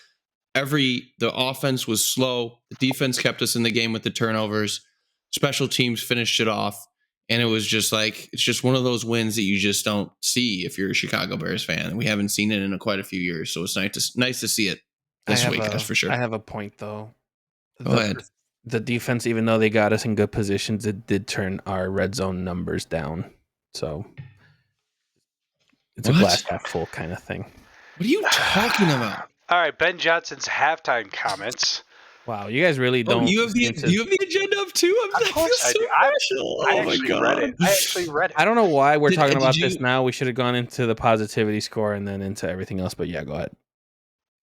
The offense was slow. The defense kept us in the game with the turnovers. Special teams finished it off. And it was just like, it's just one of those wins that you just don't see if you're a Chicago Bears fan. We haven't seen it in quite a few years. So it's nice to see it this week, that's for sure. I have a point, though. Go ahead. The defense, even though they got us in good positions, it did turn our red zone numbers down. So it's a glass half full kind of thing. What are you talking about? All right, Ben Johnson's halftime comments. Wow, you guys really don't. Do you have the agenda up too? Of course I do. I actually read it. I don't know why we're talking about this now. We should have gone into the positivity score and then into everything else. But yeah, go ahead.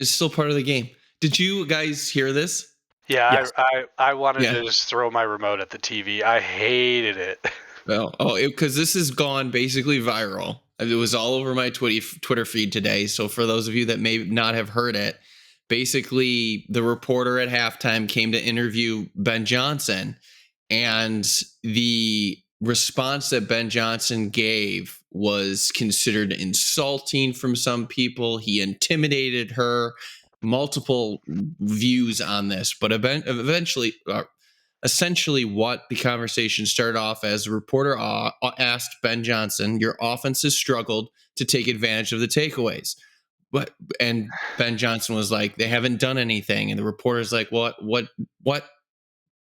It's still part of the game. Did you guys hear this? Yeah, yes. I wanted to just throw my remote at the TV. I hated it. Because this has gone basically viral. It was all over my Twitter feed today. So for those of you that may not have heard it, basically, the reporter at halftime came to interview Ben Johnson, and the response that Ben Johnson gave was considered insulting from some people. He intimidated her. Multiple views on this, but essentially what the conversation started off as, the reporter asked Ben Johnson, your offense has struggled to take advantage of the takeaways. And Ben Johnson was like, they haven't done anything. And the reporter's like, what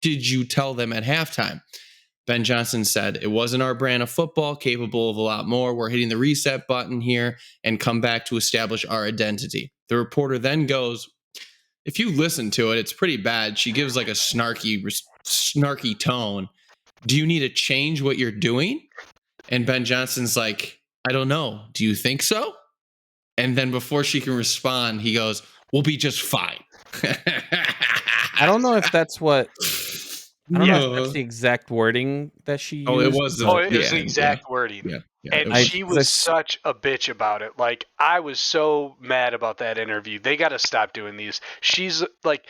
did you tell them at halftime? Ben Johnson said, it wasn't our brand of football, capable of a lot more. We're hitting the reset button here and come back to establish our identity. The reporter then goes, if you listen to it, it's pretty bad. She gives like a snarky tone. Do you need to change what you're doing? And Ben Johnson's like, I don't know. Do you think so? And then before she can respond, he goes, we'll be just fine. I don't know if that's what. I don't know if that's No. the exact wording that she used. Oh, it was. Oh, it was the exact wording. Yeah. And it she was such a bitch about it. Like, I was so mad about that interview. They got to stop doing these. She's like,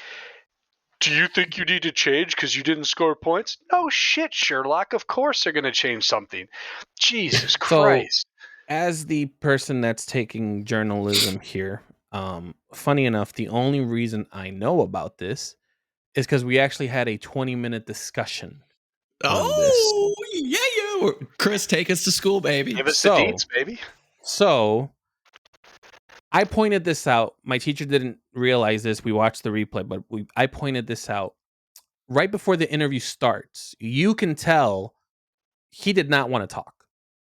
do you think you need to change because you didn't score points? No shit, Sherlock. Of course they're going to change something. Jesus Christ. As the person that's taking journalism here, funny enough, the only reason I know about this is because we actually had a 20-minute discussion on this. Yeah. Chris, take us to school, baby. Give us the deets, baby. So I pointed this out. My teacher didn't realize this. We watched the replay, but I pointed this out right before the interview starts. You can tell he did not want to talk.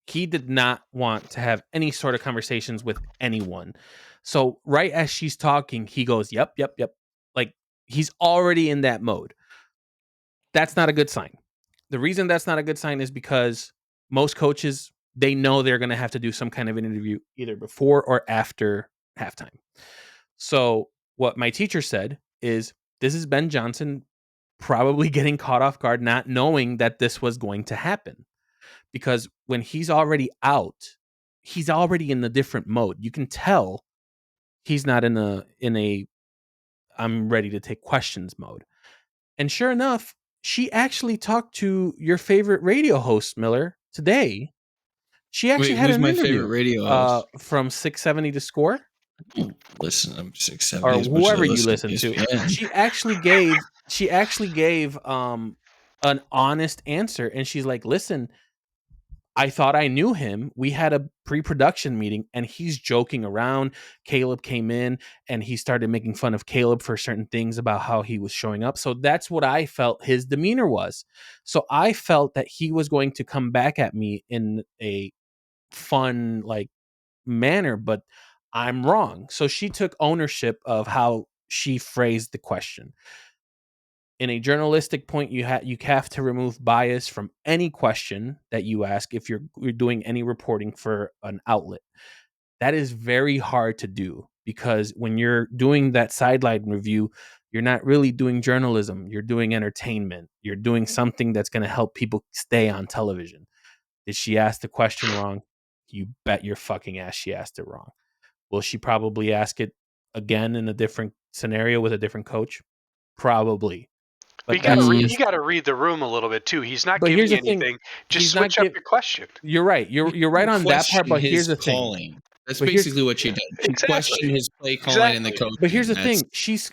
He did not want to have any sort of conversations with anyone. So right as she's talking, he goes, yep. Like, he's already in that mode. That's not a good sign. The reason that's not a good sign is because most coaches, they know they're going to have to do some kind of an interview either before or after halftime. So what my teacher said is, this is Ben Johnson probably getting caught off guard, not knowing that this was going to happen. Because when he's already out, he's already in a different mode. You can tell he's not in a I'm ready to take questions mode. And sure enough, she actually talked to your favorite radio host, Miller, today. She actually had an interview. Favorite radio host? From 670 to Score. Listen, I'm 670 or whoever you listen to. She actually gave an honest answer, and she's like, listen, I thought I knew him. We had a pre-production meeting and he's joking around. Caleb came in and he started making fun of Caleb for certain things about how he was showing up. So that's what I felt his demeanor was. So I felt that he was going to come back at me in a fun, like, manner, but I'm wrong. So she took ownership of how she phrased the question. In a journalistic point, you have to remove bias from any question that you ask if you're doing any reporting for an outlet. That is very hard to do, because when you're doing that sideline review, you're not really doing journalism. You're doing entertainment. You're doing something that's going to help people stay on television. Did she ask the question wrong? You bet your fucking ass she asked it wrong. Will she probably ask it again in a different scenario with a different coach? Probably. But you got to read the room a little bit too. He's not giving you anything. Just switch up your question. You're right. You're right on that part. But here's the thing. That's basically what she did. She questioned his play calling and the coach. But here's the thing. She's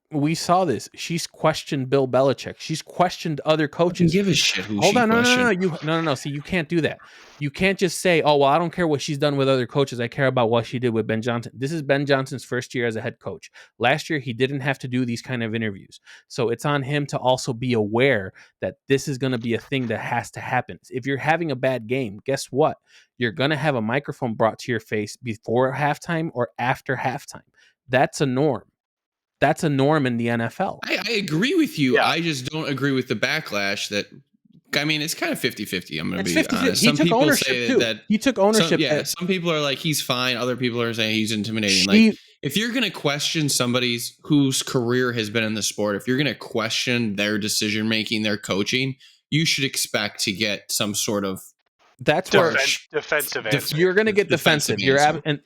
we saw this. She's questioned Bill Belichick. She's questioned other coaches. Give a shit who Hold she on, questioned. No. See, you can't do that. You can't just say, "Oh, well, I don't care what she's done with other coaches. I care about what she did with Ben Johnson." This is Ben Johnson's first year as a head coach. Last year, he didn't have to do these kind of interviews. So it's on him to also be aware that this is going to be a thing that has to happen. If you're having a bad game, guess what? You're going to have a microphone brought to your face before halftime or after halftime. That's a norm. That's a norm in the NFL. I agree with you. Yeah. I just don't agree with the backlash that, I mean, it's kind of 50-50. I'm going to be 50-50. honest. Some people say that he took ownership. Some people are like, he's fine. Other people are saying he's intimidating. If you're going to question somebody whose career has been in the sport, if you're going to question their decision-making, their coaching, you should expect to get some sort of defensive answer. You're going to get defensive. And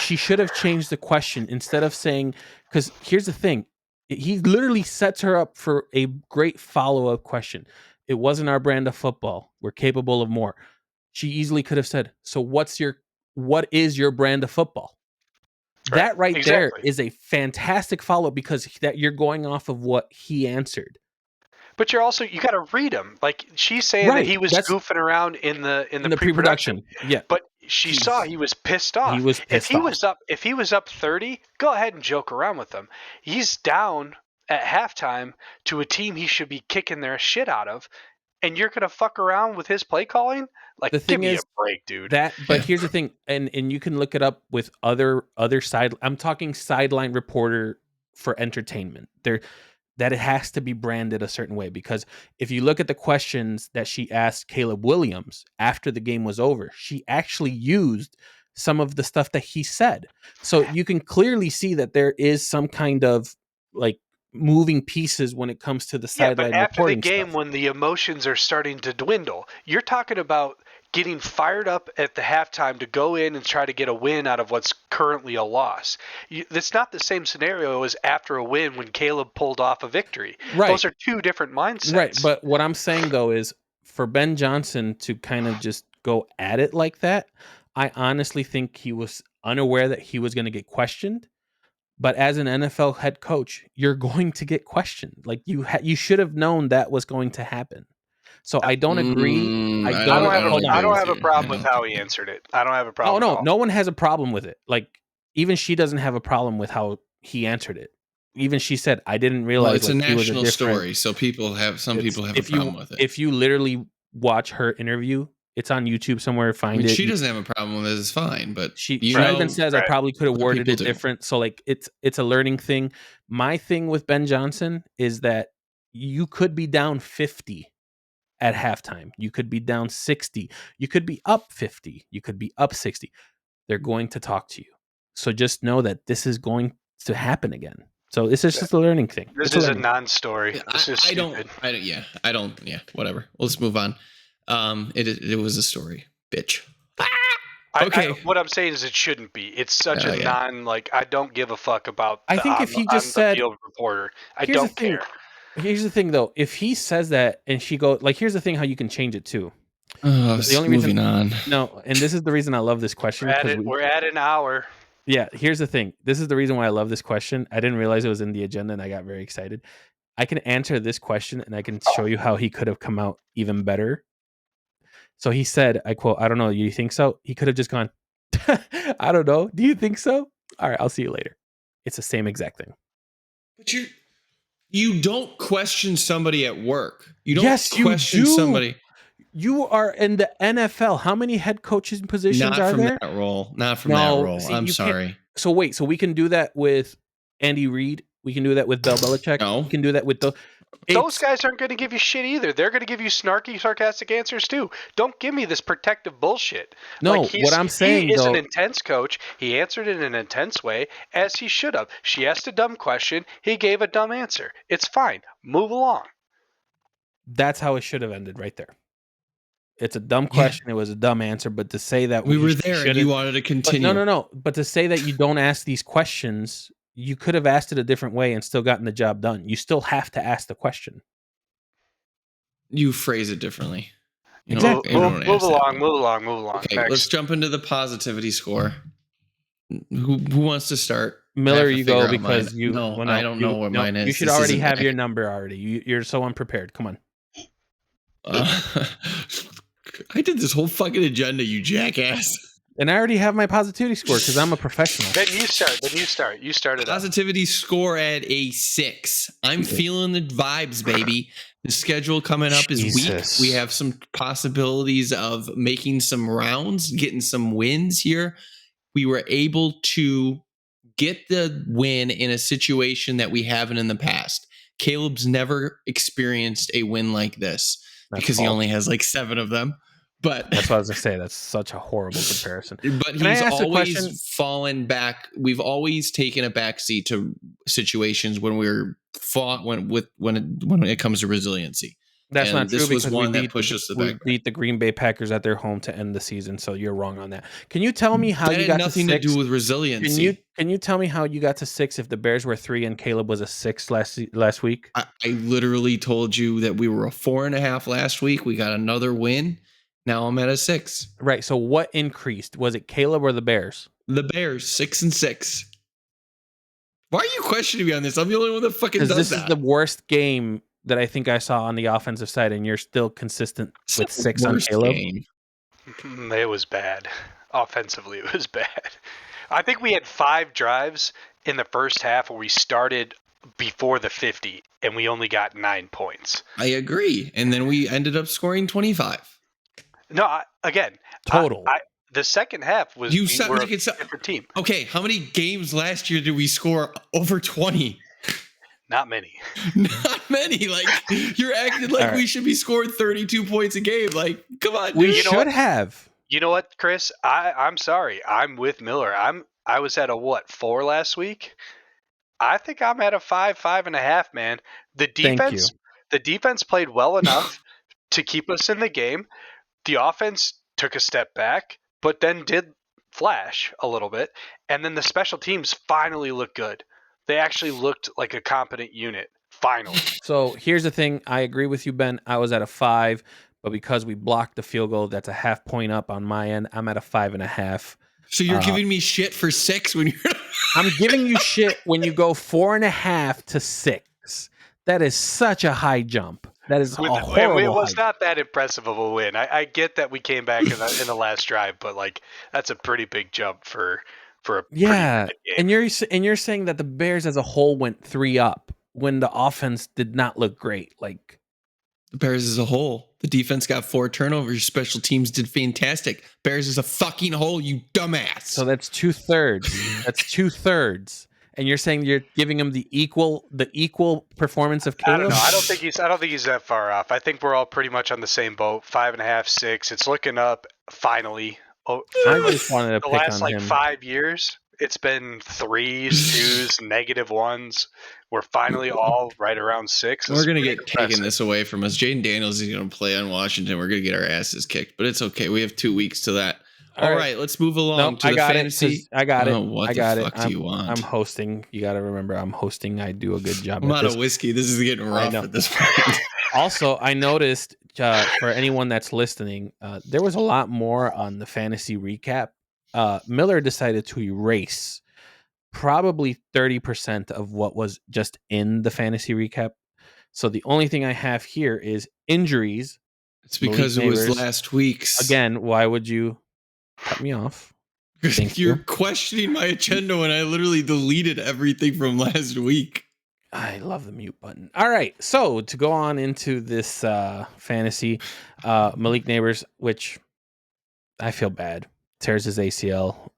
she should have changed the question instead of saying, because here's the thing. He literally sets her up for a great follow-up question. It wasn't our brand of football. We're capable of more. She easily could have said, so what is your brand of football? Right. That there is a fantastic follow-up, because that you're going off of what he answered. But you got to read him. Like, she's saying that he was goofing around in the pre-production. Yeah. But she saw he was pissed off. He was pissed off. If he was up 30, go ahead and joke around with him. He's down at halftime to a team he should be kicking their shit out of, and you're gonna fuck around with his play calling? Like, give me a break, dude. But here's the thing, and you can look it up with other side. I'm talking sideline reporter for entertainment. That it has to be branded a certain way, because if you look at the questions that she asked Caleb Williams after the game was over, she actually used some of the stuff that he said. So you can clearly see that there is some kind of, like, moving pieces when it comes to the Yeah, but sideline after the reporting game, stuff. when the emotions are starting to dwindle, you're talking about getting fired up at the halftime to go in and try to get a win out of what's currently a loss. It's not the same scenario as after a win when Caleb pulled off a victory. Right. Those are two different mindsets. Right, but what I'm saying though is for Ben Johnson to kind of just go at it like that, I honestly think he was unaware that he was going to get questioned. But as an NFL head coach, you're going to get questioned. Like you should have known that was going to happen. So I don't agree. I don't have a problem with how he answered it. I don't have a problem. Oh no, no one has a problem with it. Like even she doesn't have a problem with how he answered it. Even she said, "I didn't realize." Well, it's a national story, so people have a problem with it. If you literally watch her interview, it's on YouTube somewhere. Find it. She doesn't have a problem with it. It's fine, but she even says, "I probably could have worded it different." So like it's a learning thing. My thing with Ben Johnson is that you could be down 50 at halftime. You could be down 60. You could be up 50. You could be up 60. They're going to talk to you. So just know that this is going to happen again. So this is just a learning thing. This is a non-story. This is stupid. I don't. Whatever. Let's move on. It was a story, bitch. Okay. What I'm saying is it shouldn't be. It's such a I don't give a fuck about. I think if he just said field reporter, I don't care. Here's the thing, though. If he says that and she goes, like, here's the thing: how you can change it too. The only moving on. No, and this is the reason I love this question. We're at an hour. Yeah, here's the thing. This is the reason why I love this question. I didn't realize it was in the agenda, and I got very excited. I can answer this question, and I can show you how he could have come out even better. So he said, I quote, "I don't know. Do you think so?" He could have just gone, "I don't know. Do you think so? All right, I'll see you later." It's the same exact thing. But you don't question somebody at work. You don't question somebody. You are in the NFL. How many head coaching positions are there? Not from that role. See, I'm sorry. So wait, so we can do that with Andy Reid. We can do that with Bill Belichick. No. We can do that with those guys aren't going to give you shit either. They're going to give you snarky, sarcastic answers too. Don't give me this protective bullshit. No, what I'm saying, he is an intense coach. He answered in an intense way, as he should have. She asked a dumb question. He gave a dumb answer. It's fine. Move along. That's how it should have ended right there. It's a dumb question. Yeah. It was a dumb answer. But to say that we were there and you wanted to continue. No. But to say that you don't ask these questions, you could have asked it a different way and still gotten the job done. You still have to ask the question. You phrase it differently. Exactly. Move along. Okay, next. Let's jump into the positivity score. Who wants to start? Miller, you go because you. No, I don't know what mine is. You should already have your number already. You're so unprepared. Come on. I did this whole fucking agenda, you jackass. And I already have my positivity score because I'm a professional. Then you start. You started. Positivity score at a 6. I'm feeling the vibes, baby. The schedule coming up is weak. We have some possibilities of making some rounds, getting some wins here. We were able to get the win in a situation that we haven't in the past. Caleb's never experienced a win like this because he only has like 7 of them. But that's what I was gonna say. That's such a horrible comparison. But he's always fallen back. We've always taken a backseat to situations when we're fought when it comes to resiliency. That's not true. This was one that pushed us to the back. We beat the Green Bay Packers at their home to end the season. So you're wrong on that. Can you tell me how you got nothing to 6? To do with resiliency? Can you tell me how you got to 6 if the Bears were 3 and Caleb was a 6 last week? I literally told you that we were a 4.5 last week. We got another win. Now I'm at a 6. Right. So what increased? Was it Caleb or the Bears? The Bears, 6-6. Why are you questioning me on this? I'm the only one that fucking does that. This is the worst game that I think I saw on the offensive side, and you're still consistent with 6 on Caleb. It was bad. Offensively, it was bad. I think we had 5 drives in the first half where we started before the 50, and we only got 9 points. I agree. And then we ended up scoring 25. No, total. The second half was a different team. Okay, how many games last year did we score over 20? Not many. Not many. Like you're acting like we should be scoring 32 points a game. Like, come on. We should have. You know what, Chris? I'm sorry. I'm with Miller. I was at a 4 last week. I think I'm at a 5.5, man. The Thank you. defense played well enough to keep us in the game. The offense took a step back, but then did flash a little bit. And then the special teams finally looked good. They actually looked like a competent unit. Finally. So here's the thing. I agree with you, Ben. I was at a 5, but because we blocked the field goal, that's a half point up on my end. I'm at a 5.5. So you're giving me shit for 6 when you're. I'm giving you shit when you go 4.5 to 6. That is such a high jump. That is a horrible. It was not that impressive of a win. I get that we came back in the last drive, but like that's a pretty big jump for a yeah. pretty good game. And you're saying that the Bears as a whole went 3 up when the offense did not look great. Like the Bears as a whole, the defense got 4 turnovers. Special teams did fantastic. Bears is a fucking whole, you dumbass. So that's 2/3. That's 2/3. And you're saying you're giving him the equal performance of Caleb? I don't know. I don't think he's that far off. I think we're all pretty much on the same boat. 5.5, 6. It's looking up finally. I just wanted to the pick last on him. 5 years. It's been 3s, 2s, -1s. We're finally all right around 6. We're going to get taken this away from us. Jaden Daniels is going to play on Washington. We're going to get our asses kicked, but it's okay. We have 2 weeks to that. All right, let's move along to the fantasy. I got it. What the fuck do you want? I'm hosting. You got to remember, I'm hosting. I do a good job. I'm out of whiskey. This is getting rough at this point. Also, I noticed for anyone that's listening, there was a lot more on the fantasy recap. Miller decided to erase probably 30% of what was just in the fantasy recap. So the only thing I have here is injuries. It's because it was last week's. Again, why would you cut me off? You're questioning my agenda when I literally deleted everything from last week. I love the mute button. All right, so to go on into this fantasy, Malik Neighbors, which I feel bad, tears his ACL.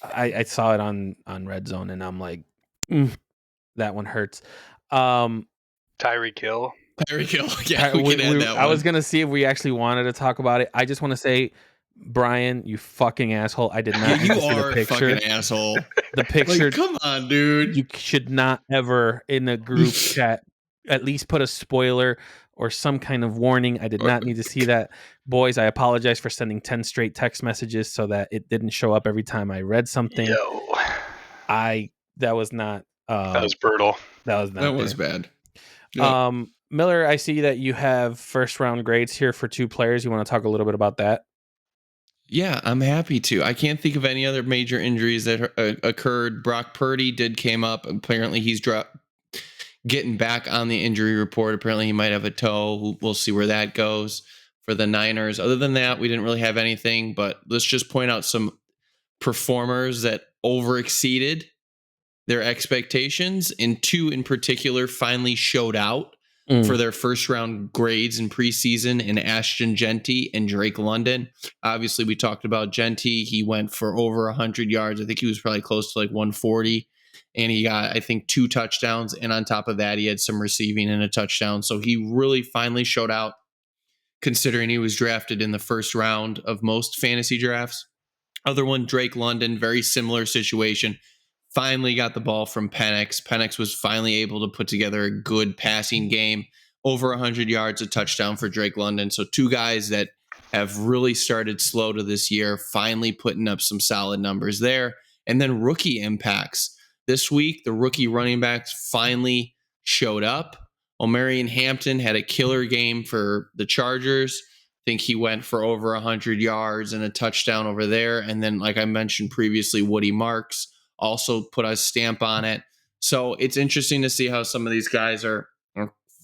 I saw it on Red Zone, and I'm like, that one hurts. Tyreek Hill. Yeah, we can add that one. I was gonna see if we actually wanted to talk about it. I just want to say, Brian, you fucking asshole! I did not. You are a fucking asshole. The picture. Like, come on, dude. You should not ever in a group chat at least put a spoiler or some kind of warning. I did not need to see that. Boys, I apologize for sending 10 straight text messages so that it didn't show up every time I read something. That was not. That was brutal. That was bad. Yep. Miller, I see that you have first round grades here for 2 players. You want to talk a little bit about that? Yeah, I'm happy to. I can't think of any other major injuries that occurred. Brock Purdy came up. Apparently, he's getting back on the injury report. Apparently, he might have a toe. We'll see where that goes for the Niners. Other than that, we didn't really have anything. But let's just point out some performers that overexceeded their expectations, and 2 in particular finally showed out for their first round grades in preseason, in Ashton Genty and Drake London. Obviously, we talked about Genty. He went for over 100 yards. I think he was probably close to like 140. And he got, I think, 2 touchdowns. And on top of that, he had some receiving and a touchdown. So he really finally showed out, considering he was drafted in the first round of most fantasy drafts. Other one, Drake London, very similar situation. Finally got the ball from Penix. Penix was finally able to put together a good passing game, over 100 yards, a touchdown for Drake London. So 2 guys that have really started slow to this year, finally putting up some solid numbers there. And then rookie impacts. This week, the rookie running backs finally showed up. Omarion Hampton had a killer game for the Chargers. I think he went for over 100 yards and a touchdown over there. And then, like I mentioned previously, Woody Marks also put a stamp on it. So it's interesting to see how some of these guys are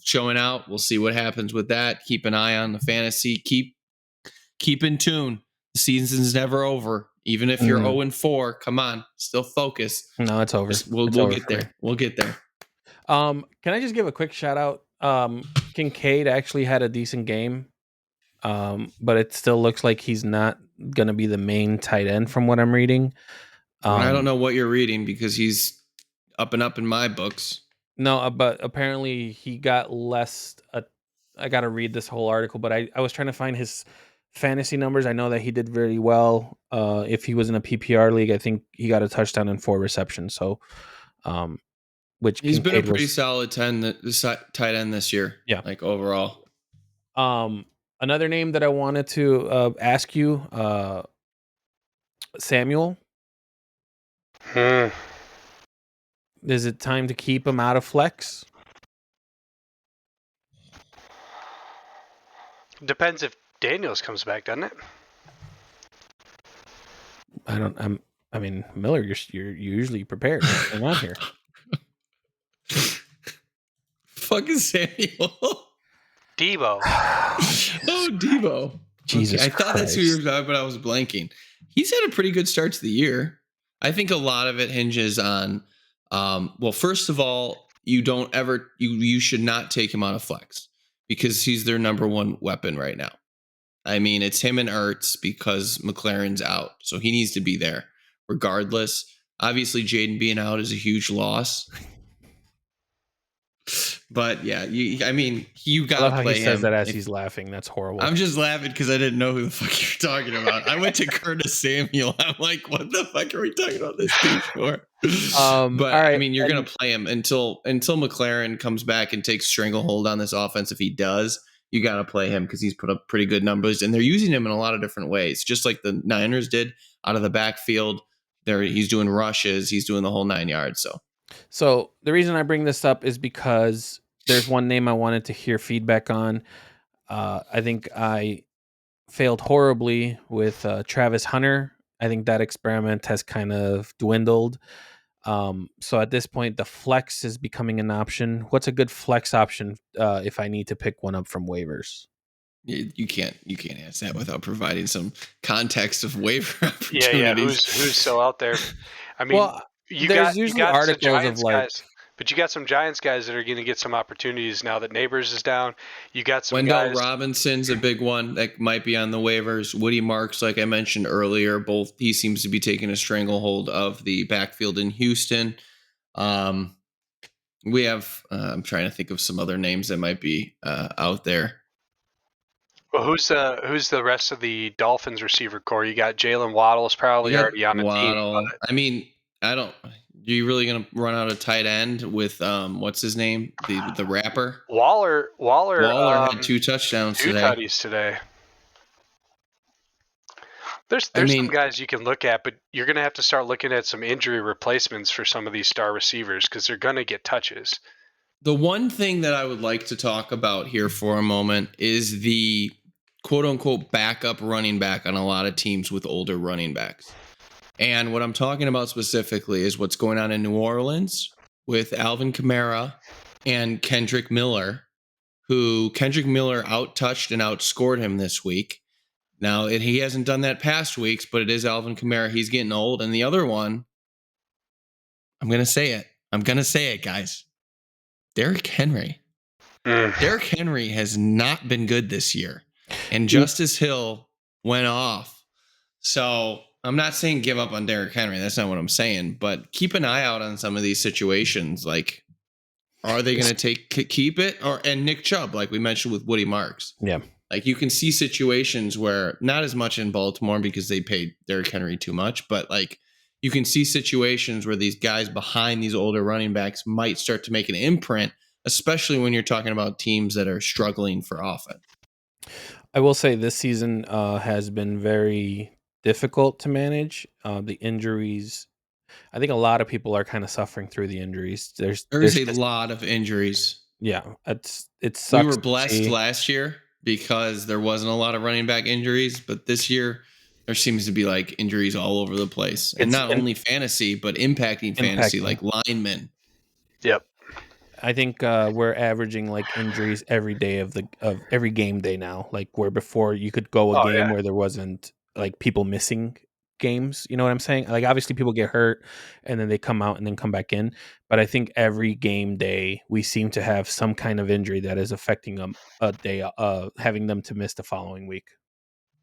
showing out. We'll see what happens with that. Keep an eye on the fantasy. Keep in tune. The season's never over. Even if you're 0-4, come on, still focus. No, it's over. We'll get there. We'll get there. Can I just give a quick shout out? Kincaid actually had a decent game, but it still looks like he's not going to be the main tight end from what I'm reading. I don't know what you're reading because he's up and up in my books. No, but apparently he got less. I got to read this whole article, but I was trying to find his fantasy numbers, I know that he did very well. If he was in a PPR league, I think he got a touchdown and 4 receptions. So, which He's been a Kincaid pretty was. solid tight end this year. Yeah. Like overall. Another name that I wanted to ask you, Samuel. Is it time to keep him out of flex? Depends if Daniels comes back, doesn't it? I mean, Miller, you're usually prepared. What's going on here? Fucking Samuel. Debo. Oh, Debo. Jesus I thought that's who you were talking about, but I was blanking. He's had a pretty good start to the year. I think a lot of it hinges on, well, first of all, you should not take him out of flex because he's their number one weapon right now. I mean, it's him and Ertz because McLaren's out, so he needs to be there regardless. Obviously, Jaden being out is a huge loss. But yeah, you got to play him. He says that as he's laughing. That's horrible. I'm just laughing because I didn't know who the fuck you're talking about. I went to Curtis Samuel. I'm like, what the fuck are we talking about this dude for? But all right, I mean, you're gonna play him until McLaren comes back and takes stranglehold on this offense. If he does, you got to play him because he's put up pretty good numbers, and they're using him in a lot of different ways, just like the Niners did out of the backfield. He's doing rushes, he's doing the whole 9 yards. So the reason I bring this up is because there's one name I wanted to hear feedback on. I think I failed horribly with Travis Hunter. I think that experiment has kind of dwindled. So at this point, the flex is becoming an option. What's a good flex option if I need to pick one up from waivers? You can't ask that without providing some context of waiver opportunities. Yeah. Who's still out there? I mean, Well, you there's got usually articles some of Giants like, guys, but you got some Giants guys that are going to get some opportunities now that Neighbors is down. You got some Wendell guys. Robinson's a big one that might be on the waivers. Woody Marks, like I mentioned earlier, he seems to be taking a stranglehold of the backfield in Houston. We have I'm trying to think of some other names that might be out there. Well, who's the rest of the Dolphins receiver core? You got Jalen Waddle's probably already on the team. But I mean, Are you really gonna run out a tight end with what's his name, the rapper? Waller had 2 touchdowns today. 2 tutties today. There's some guys you can look at, but you're going to have to start looking at some injury replacements for some of these star receivers because they're going to get touches. The one thing that I would like to talk about here for a moment is the quote-unquote backup running back on a lot of teams with older running backs. And what I'm talking about specifically is what's going on in New Orleans with Alvin Kamara and Kendrick Miller, who Kendrick Miller out-touched and outscored him this week. Now, he hasn't done that past weeks, but it is Alvin Kamara. He's getting old. And the other one, I'm going to say it, guys. Derrick Henry. Derrick Henry has not been good this year. And Justice Hill went off. So I'm not saying give up on Derrick Henry. That's not what I'm saying. But keep an eye out on some of these situations. Like, are they going to keep it? And Nick Chubb, like we mentioned with Woody Marks. Yeah. Like you can see situations where not as much in Baltimore because they paid Derrick Henry too much, but like you can see situations where these guys behind these older running backs might start to make an imprint, especially when you're talking about teams that are struggling for offense. I will say this season has been very difficult to manage. The injuries, I think a lot of people are kind of suffering through the injuries. There's a lot of injuries. Yeah, it sucks. We were blessed last year because there wasn't a lot of running back injuries, but this year there seems to be like injuries all over the place, and not only fantasy, but impacting fantasy, like linemen. Yep. I think we're averaging like injuries every day of every game day now. Like where before you could go a game where there wasn't like people missing games. You know what I'm saying? Like obviously people get hurt and then they come out and then come back in. But I think every game day we seem to have some kind of injury that is affecting them a day, having them to miss the following week.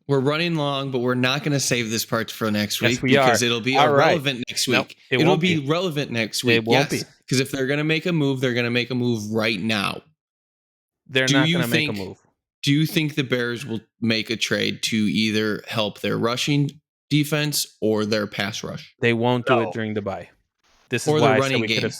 We're running long, but we're not going to save this part for next week because it'll be irrelevant next week. Nope, it'll be relevant next week. It won't be. Because if they're going to make a move, they're going to make a move right now. They're not going to make a move. Do you think the Bears will make a trade to either help their rushing defense or their pass rush? They won't do it No. during the bye. This is Or why the I said running we could game? have.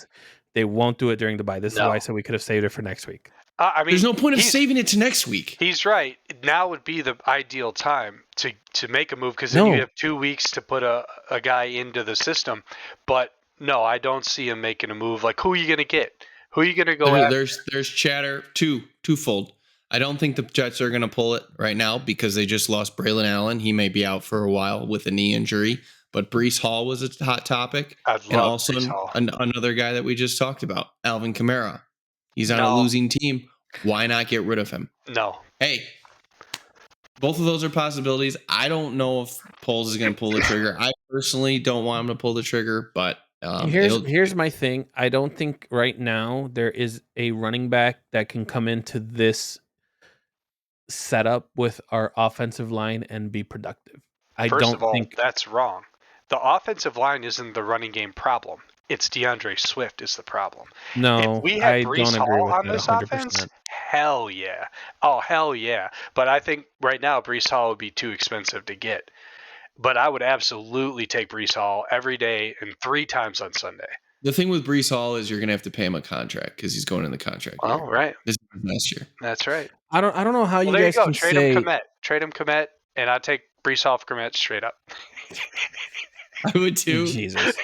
They won't do it during the bye. This is No. why I said we could have saved it for next week. I mean, There's no point of he's- saving it to next week. He's right. Now would be the ideal time to make a move because then No. you have 2 weeks to put a guy into the system. But no, I don't see him making a move. Like, who are you going to get? Who are you going to go after? There's chatter twofold. I don't think the Jets are going to pull it right now because they just lost Braylon Allen. He may be out for a while with a knee injury. But Brees Hall was a hot topic. I'd And love also Brees Hall. another guy that we just talked about, Alvin Kamara. He's on a No. losing team. Why not get rid of him? No. Hey, both of those are possibilities. I don't know if Poles is going to pull the trigger. I personally don't want him to pull the trigger, but Here's my thing. I don't think right now there is a running back that can come into this setup with our offensive line and be productive. I First don't of all, think that's wrong. The offensive line isn't the running game problem. It's DeAndre Swift is the problem. no. If we I had Brees don't agree Hall with on that this 100%. offense, hell yeah. Oh, hell yeah. But I think right now Brees Hall would be too expensive to get. But I would absolutely take Brees Hall every day and 3 times on Sunday. the thing with Brees Hall is you're going to have to pay him a contract because he's going in the contract. Oh, year. right. This is last year. That's right. I don't know how Well, you there you guys go. can Trade say him Komet. Trade him Komet, and I'd take Brees Hall for Komet straight up. I would too. Jesus.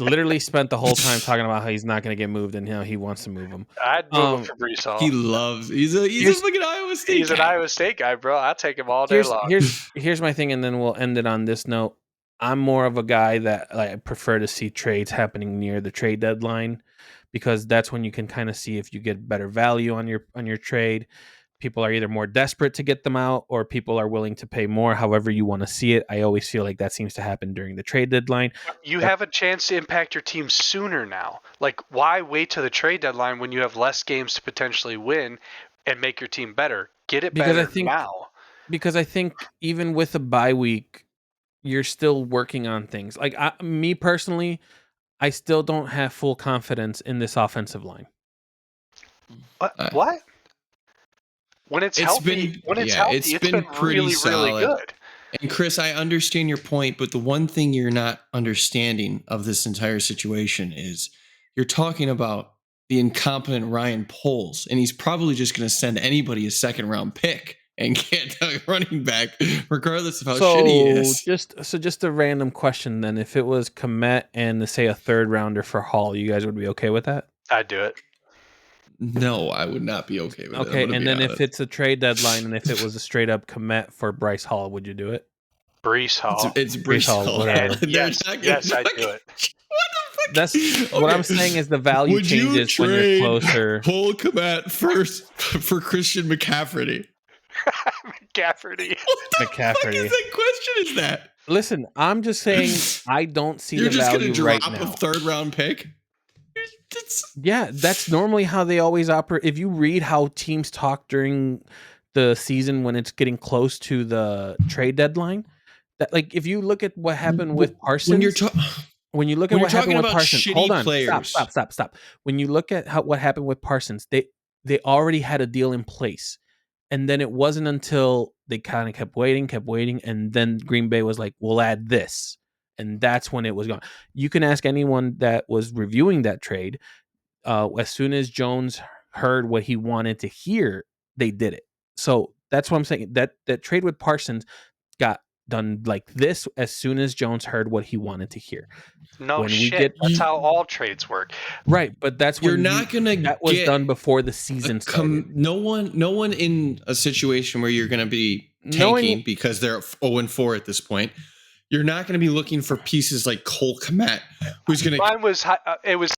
Literally spent the whole time talking about how he's not going to get moved and how he wants to move him. I'd move him for Brees Hall. He loves. He's a fucking Iowa State. He's an guy. Iowa State guy, bro. I'll take him all day long. Here's my thing, and then we'll end it on this note. I'm more of a guy that I prefer to see trades happening near the trade deadline because that's when you can kind of see if you get better value on your trade. People are either more desperate to get them out or people are willing to pay more, however you want to see it. I always feel like that seems to happen during the trade deadline. You have a chance to impact your team sooner now. Like, why wait to the trade deadline when you have less games to potentially win and make your team better? Get it better now. Because I think even with a bye week, you're still working on things. Like me personally, I still don't have full confidence in this offensive line. What? When it's healthy, it's been pretty really, solid. really good. And Chris, I understand your point, but the one thing you're not understanding of this entire situation is you're talking about the incompetent Ryan Poles, and he's probably just going to send anybody a second-round pick and get a running back, regardless of how shitty he is. Just a random question then. If it was Komet and say a third rounder for Hall, you guys would be okay with that? I'd do it. No, I would not be okay with it. Okay, and then if it's a trade deadline and if it was a straight up Komet for Bryce Hall, would you do it? Brees Hall. It's Brees Hall. Whatever. Yes, I'd do it. That's what I'm saying is the value changes when you're closer. Cole Komet first for Christian McCaffrey. McCaffrey. What the fuck is that question? Is that? Listen, I'm just saying I don't see You're the just value gonna right drop now. a third round pick? Yeah, that's normally how they always operate. If you read how teams talk during the season when it's getting close to the trade deadline, that like if you look at what happened with Parsons, when you look at what happened with Parsons, hold on, stop. When you look at what happened with Parsons, they already had a deal in place, and then it wasn't until they kind of kept waiting, and then Green Bay was like, "We'll add this." And that's when it was gone. You can ask anyone that was reviewing that trade. As soon as Jones heard what he wanted to hear, they did it. So that's what I'm saying. That trade with Parsons got done like this as soon as Jones heard what he wanted to hear. No shit. That's how all trades work. Right, but that's when that was done before the season started. No one in a situation where you're going to be tanking because they're 0-4 at this point. You're not going to be looking for pieces like Cole Komet, who's going to. Mine was it was